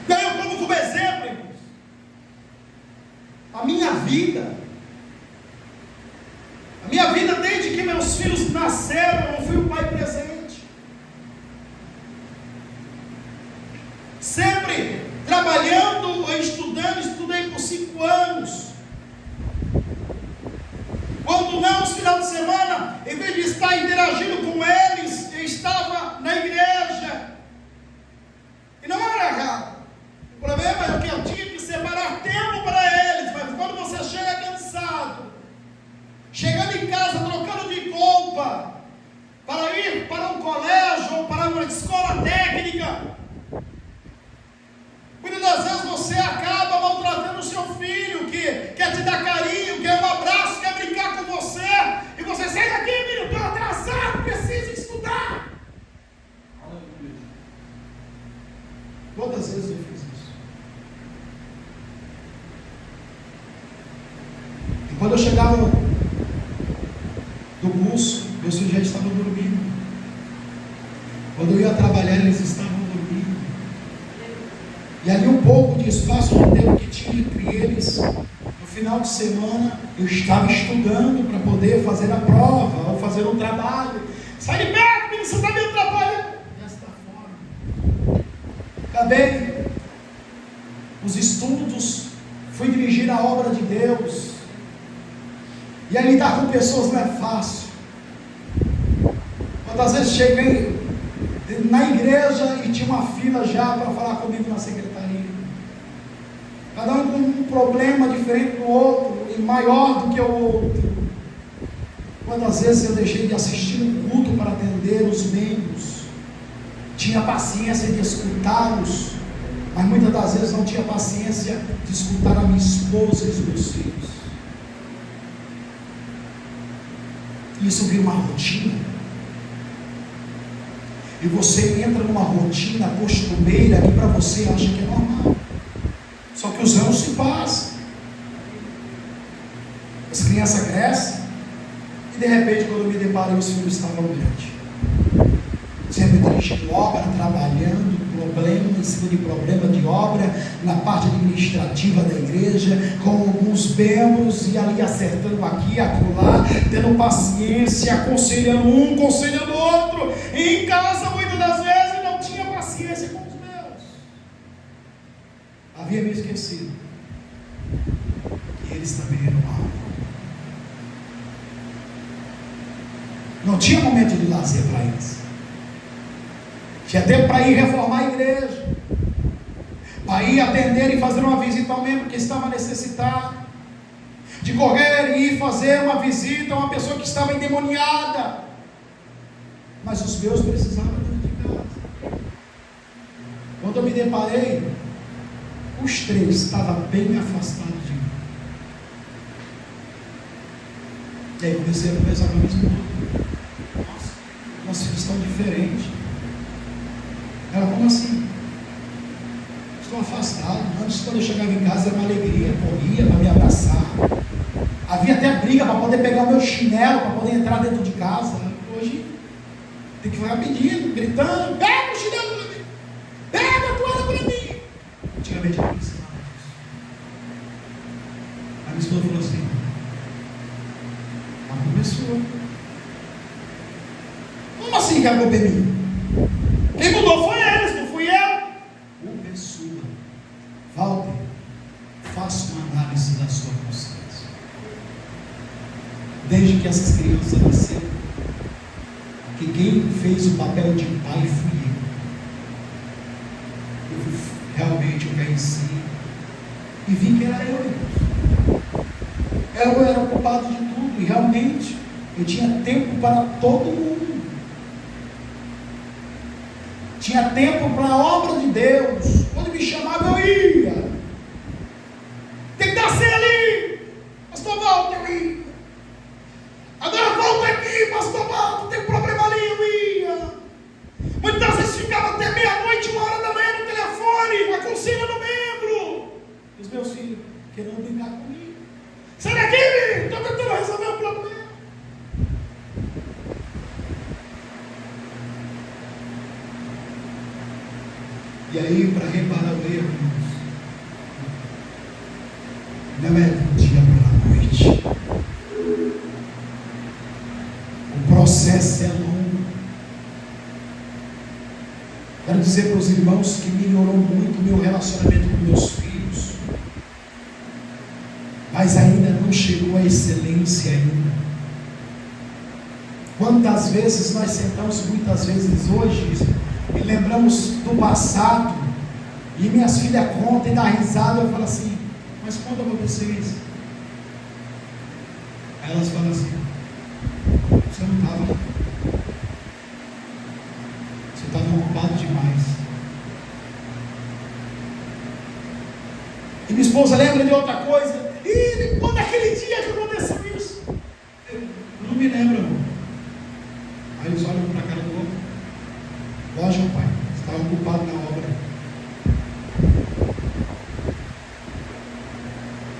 Daí eu tomo como exemplo, irmãos, a minha vida desde que meus filhos nasceram, eu fui um pai presente, sempre trabalhando ou estudando. Estudei por 5 anos. Quando não, os finais de semana, em vez de estar interagindo com eles, eu estava na igreja. E não era errado. O problema é que eu tinha que separar tempo para eles. Mas quando você chega cansado, chegando em casa trocando de roupa, para ir para um colégio ou para uma escola técnica, muitas das vezes você acaba maltratando o seu filho, que quer te dar carinho, quer um abraço, quer brincar com você, e você sai daqui, filho, estou atrasado, preciso estudar. Quantas vezes eu fiz isso? E quando eu chegava do curso, meus filhos já estavam dormindo. Quando eu ia trabalhar, eles estavam dormindo. E ali um pouco de espaço de tempo que tinha entre eles, no final de semana, eu estava estudando para poder fazer a prova, ou fazer um trabalho. Sai de perto, menino, você está me atrapalhando. Desta forma. Acabei os estudos, fui dirigir a obra de Deus. E aí lidar com pessoas não é fácil. Quantas vezes cheguei na igreja e tinha uma fila já para falar comigo na secretaria. Cada um com um problema diferente do outro, e maior do que o outro. Quantas vezes eu deixei de assistir um culto para atender os membros. Tinha paciência de escutá-los, mas muitas das vezes não tinha paciência de escutar a minha esposa e os meus filhos. Isso vira uma rotina. E você entra numa rotina costumeira que para você acha que é normal. Só que os anos se passam. As crianças crescem. E de repente, quando eu me deparei, os filhos estavam grandes. Sempre dirigindo obra, trabalhando, problema em cima de problema de obra, na parte administrativa da igreja, com alguns membros, e ali acertando aqui, acolá, tendo paciência, aconselhando um, aconselhando outro, e em casa muitas das vezes não tinha paciência com os meus. Havia me esquecido que eles também eram algo. Não tinha momento de lazer para eles. Tinha tempo para ir reformar a igreja, para ir atender e fazer uma visita ao membro que estava necessitado, de correr e ir fazer uma visita a uma pessoa que estava endemoniada. Mas os meus precisavam dentro de casa. Quando eu me deparei, os 3 estavam bem afastados de mim. E aí comecei a conversar com a minha esposa. Nossa, nossos filhos estão diferentes. Ela, como assim? Estou afastado. Antes, quando eu chegava em casa, era uma alegria. Corria para me abraçar. Havia até briga para poder pegar o meu chinelo, para poder entrar dentro de casa. Hoje, tem que ficar pedindo, gritando: pega o chinelo. realmente eu precisava disso. A minha esposa falou assim: a culpa é sua. Como assim que a culpa é minha? Quem mudou foi eles, não fui eu. A culpa é sua. Walter, faça uma análise da sua consciência. Desde que essas crianças nasceram, que quem fez o papel de pai fui eu. Realmente eu venci e vi que era eu. Eu era culpado de tudo e realmente eu tinha tempo para todo mundo. Tinha tempo para a obra de Deus. Quando me chamava eu ia. Tem que nascer ali, pastor Walter, eu ia. Agora volta aqui, pastor Walter, tem um problema ali, eu ia. Muitas vezes ficava até meia-noite, 1h da manhã no telefone, aconselhando no membro. E os meus filhos querendo brincar comigo. Sai daqui, menino, estou tentando resolver o problema. E aí, para reparar o erro, não é do dia para a noite. O processo é longo. Quero dizer para os irmãos que melhorou muito o meu relacionamento com meus filhos, mas ainda não chegou à excelência ainda. Quantas vezes nós sentamos, muitas vezes hoje, e lembramos do passado, e minhas filhas contam e dão risada, eu falo assim: mas conta para vocês. Aí elas falam assim: você não estava lá. Você estava ocupado demais. E minha esposa lembra de outra coisa. E quando aquele dia que aconteceu isso? Eu não me lembro, amor. Aí eles olham para a cara do outro. Lógico, pai, você estava ocupado na obra.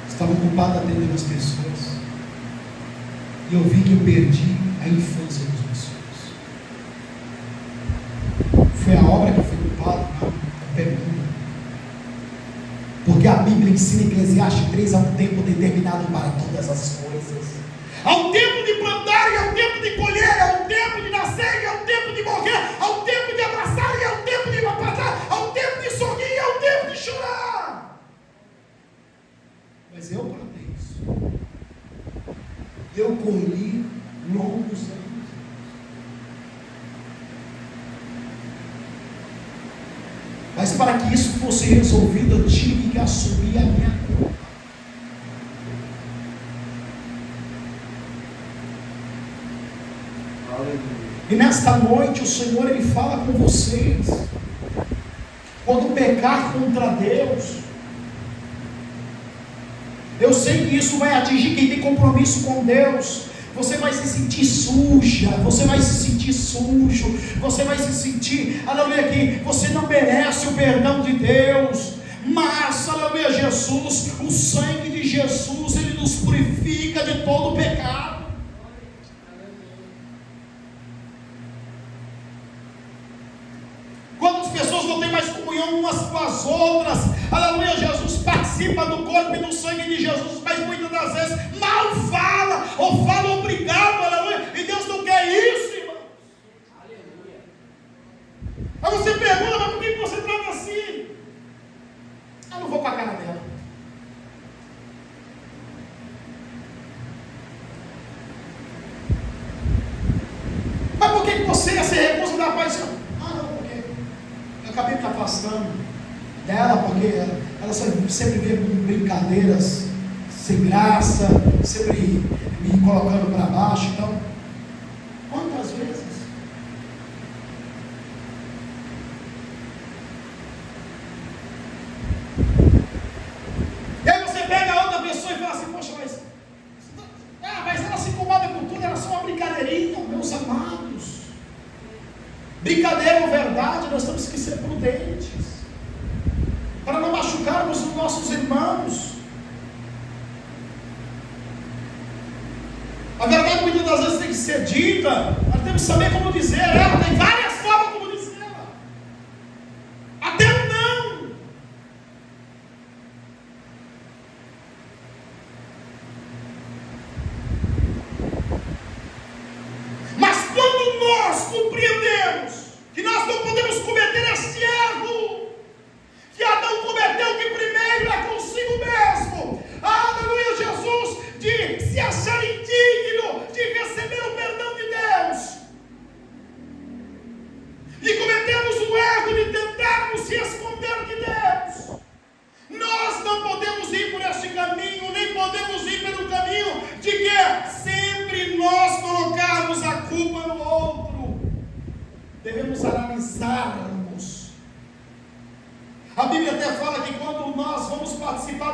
Você estava ocupado atendendo as pessoas. E eu vi que eu perdi a infância dos meus filhos. Foi a obra que foi culpada? Não, pergunta. Porque a Bíblia ensina em Eclesiastes 3: há um tempo determinado para todas as coisas. Há um tempo de plantar e há um tempo de colher, há um tempo de nascer e há um tempo de morrer, há um tempo de abraçar e há um tempo de passar, há um tempo de sorrir e há um tempo de chorar. Mas eu plantei isso. Eu colhi longos anos. Mas para que isso fosse resolvido, eu tive que assumir a minha culpa. E nesta noite o Senhor, Ele fala com vocês. Quando pecar contra Deus, eu sei que isso vai atingir quem tem compromisso com Deus. Você vai se sentir suja, você vai se sentir sujo, você vai se sentir, aleluia, que você não merece o perdão de Deus. Mas, aleluia, Jesus, o sangue de Jesus, Ele nos purifica de todo pecado. Quando as pessoas não têm mais comunhão umas com as outras, aleluia, Jesus participa do corpo e do sangue de Jesus, mas muitas das vezes mal fala, ou fala obrigado, aleluia, e Deus não quer isso, irmão. Aleluia. Aí você pergunta: mas por que você trata assim? Eu não vou com a cara dela. Mas por que você se recusa da paz? Eu acabei me afastando dela, porque ela sempre vê brincadeiras sem graça, sempre me colocando para baixo. Então, quantas vezes? E aí você pega a outra pessoa e fala assim: poxa, mas ela se incomoda com tudo, era só uma brincadeirinha, meus amados. Brincadeira ou verdade, nós temos que ser prudentes, para não machucarmos os nossos irmãos. A verdade muitas das vezes tem que ser dita, nós temos que saber como dizer ela, tem várias formas como dizer ela. Até um não.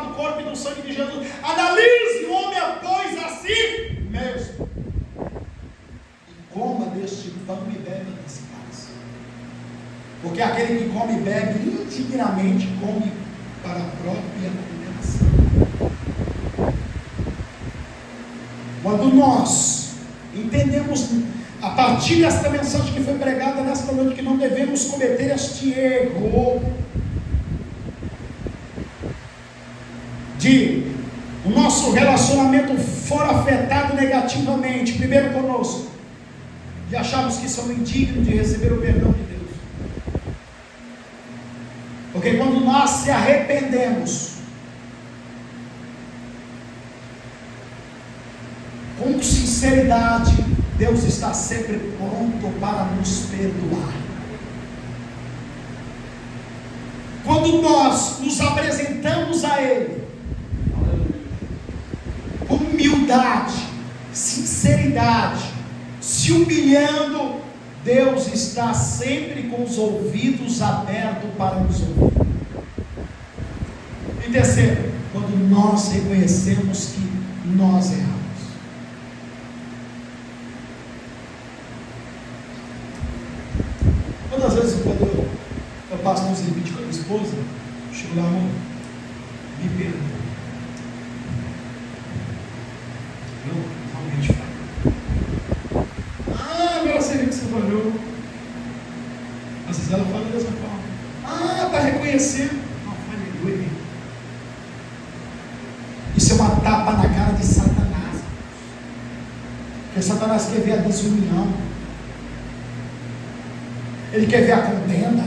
do corpo e do sangue de Jesus. Analise o homem, pois, a si mesmo. E coma deste pão e bebe desse cálice. Porque aquele que come e bebe indignamente come para a própria condenação. Quando nós entendemos, a partir desta mensagem que foi pregada nesta noite, que não devemos cometer este erro de o nosso relacionamento for afetado negativamente, primeiro conosco, de acharmos que somos indignos de receber o perdão de Deus. Porque quando nós se arrependemos com sinceridade, Deus está sempre pronto para nos perdoar. Quando nós nos apresentamos a Ele com humildade, sinceridade, se humilhando, Deus está sempre com os ouvidos abertos para nos ouvir. E terceiro, quando nós reconhecemos que nós erramos. Quantas vezes quando eu passo nos limites com a minha esposa, chego lá, amor, me perdoa. Eu realmente falo. Agora você vê que você falhou. Às vezes ela fala dessa forma. Está reconhecendo. Não, falhou. Isso é uma tapa na cara de Satanás. Porque Satanás quer ver a desunião. Ele quer ver a contenda.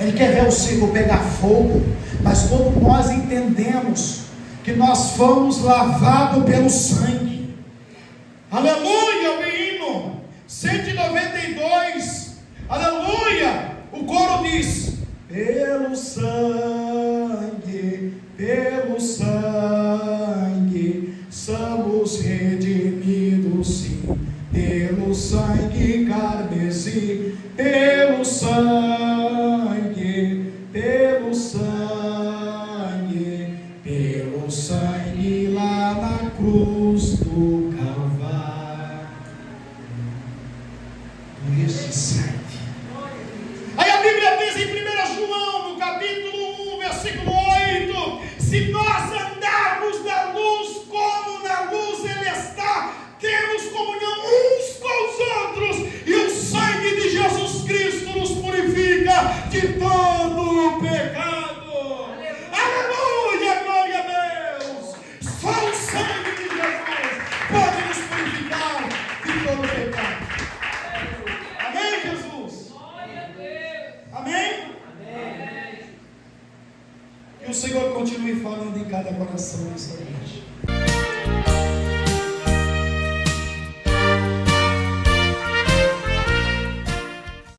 Ele quer ver o circo pegar fogo. Mas quando nós entendemos que nós fomos lavados pelo sangue, aleluia, o hino 192, aleluia, o coro diz: pelo sangue somos redimidos, sim, pelo sangue carmesim, pelo sangue lá na cruz do Calvário, por este sangue. Aí a Bíblia diz em 1 João, no capítulo 1, versículo 8: se nós andarmos na luz como na luz Ele está, temos comunhão uns com os outros, e o sangue de Jesus Cristo nos purifica de todo o pecado. Aleluia, glória a Deus. Só o sangue de Jesus pode nos purificar de todo o pecado. Amém, Jesus? Amém? Amém. Que o Senhor continue falando em cada coração nessa noite.